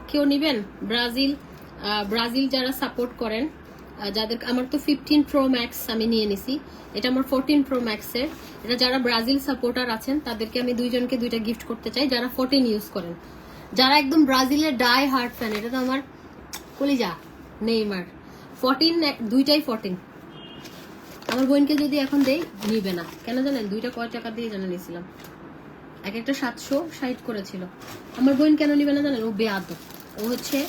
কেউ নিবেন? ব্রাজিল যারা সাপোর্ট করেন, যাদের, আমার তো 15 Pro Max আমি নিয়ে নিছি, এটা আমার 14 Pro Max এর। এটা যারা ব্রাজিল সাপোর্টার আছেন তাদেরকে আমি দুইজনকে দুইটা গিফট করতে চাই, যারা 14 ইউজ করেন। যারা একদম ব্রাজিলের ডাই হার্ট ফ্যান, এটা তো আমার কলিজা নেইমার, 14, দুইটাই 14। আমার বোনকে যদি এখন দেই নিবে না, কেন জানেন? দুইটা কয় টাকা দিয়ে জানা নিয়েছিলাম, এক একটা 760 করেছিল। আমার বোন কেন নিবে না জানেন? ও বেয়াদব, ও হচ্ছে,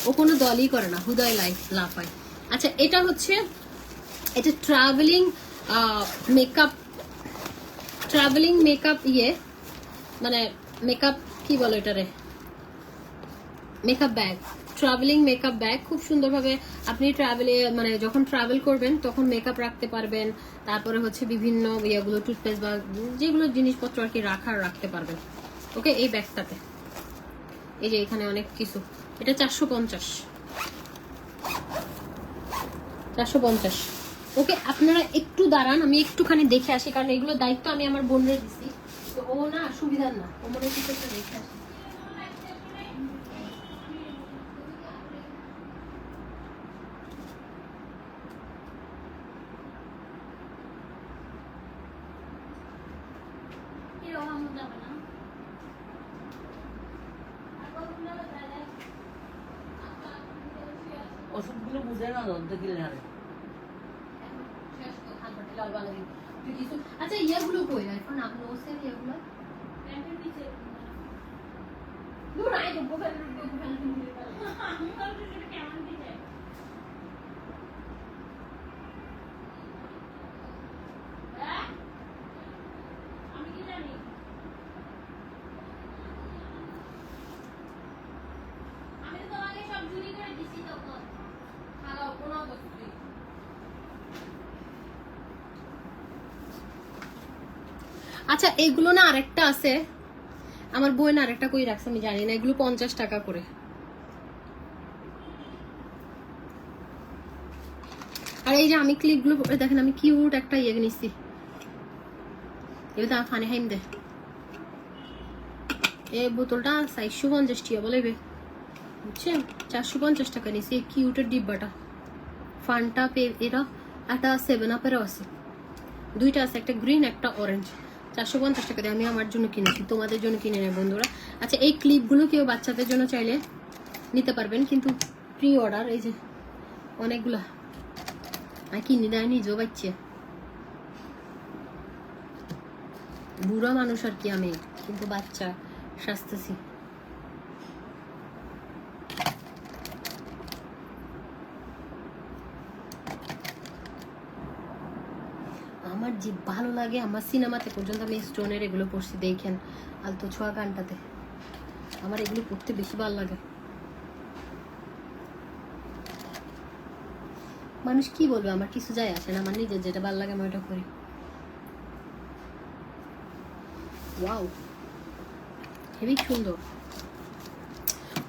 ও কোনো দলই করে না, হুদয় লাফায়। আচ্ছা, এটা হচ্ছে, এটা ট্রাভেলিং মেকআপ ইয়ে, মানে মেকআপ কি বলো এটারে, makeup bag, travelling makeup bag. খুব সুন্দরভাবে আপনি ট্রাভেলে, মানে যখন ট্রাভেল করবেন তখন মেকআপ রাখতে পারবেন। তারপরে হচ্ছে বিভিন্ন ইয়েগুলো, টুথপেস্ট বা যেগুলো জিনিসপত্র আর কি রাখতে পারবেন। ওকে, এই ব্যাগটাতে এই যে এখানে অনেক কিছু। এটা 450। ওকে, আপনারা একটু দাঁড়ান, আমি একটুখানি দেখে আসি, কারণ এগুলো দায়িত্ব আমি আমার বোনরে দিছি, তো ও না সুবিধার না, ও মনে কিছু একটা দেখে আসি। ওষুধগুলো বুঝে না দন্ত কিনে আরে আচ্ছা, ইয়েগুলো কই? এখন আপনি ওসের ইয়েগুলো প্যান্টের নিচে দূর আই তো গোফেল আমি বলতে সেটা কেমন দিতে আমি কি জানি? আমি তো তোমাকে সব চুরি করে দিছি তখন। খাওয়া কোনো দস্তি। আচ্ছা, এইগুলো না আরেকটা আছে, আমার বোন আরেকটা কই রাখছে আমি জানি না, এগুলো 50 টাকা করে। আর এই যে আমি ক্লিপগুলো দেখেন, আমি কিউট একটা ইয়ে নিচ্ছি, এবার ফানে হাইম দে। এই বোতলটা 450 টাকা বলে, বুঝছেন? 450 টাকা নিচ্ছি এই কিউটের ডিব্বাটা। ফান্টা পে, এরা একটা 7 আপেরও আছে, দুইটা আছে, একটা গ্রিন একটা অরেঞ্জ। 450 টাকা দিয়ে আমি আমার জন্য কিনেছি, তোমাদের জন্য কিনে নেই বন্ধুরা। আচ্ছা, এই ক্লিপগুলো কেউ বাচ্চাদের জন্য চাইলে নিতে পারবেন, কিন্তু প্রি অর্ডার। এই যে অনেকগুলা কিনে দেয় নিজেও বাচ্চা, বুড়া মানুষ আর কি আমি, কিন্তু বাচ্চা সাজতেছি। আমার যে ভালো লাগে, আমার সিনেমাতে পর্যন্ত আমি স্টোনের এগুলো পড়ছি, দেখেন আলতো ছোঁয়া গানটাতে, আমার এগুলো পড়তে বেশি ভালো লাগে। মানুষ কি বলবে, আমার কিছু যায় আসে না, আমার নিজের যেটা ভালো লাগে আমি ওটা করি। ওয়াও, হেবি সুন্দর।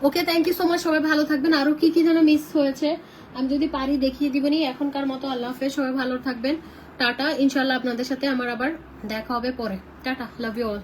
ওকে, থ্যাংক ইউ সো মাচ, সবাই ভালো থাকবেন। আরো কি কি যেন মিস হয়েছে আমি যদি পারি দেখিয়ে দিবনি। এখনকার মতো আল্লাহ হাফেজ, সবাই ভালো থাকবেন, টাটা। ইনশাল্লাহ আপনাদের সাথে আমার আবার দেখা হবে পরে। টাটা, লাভ ইউ অল।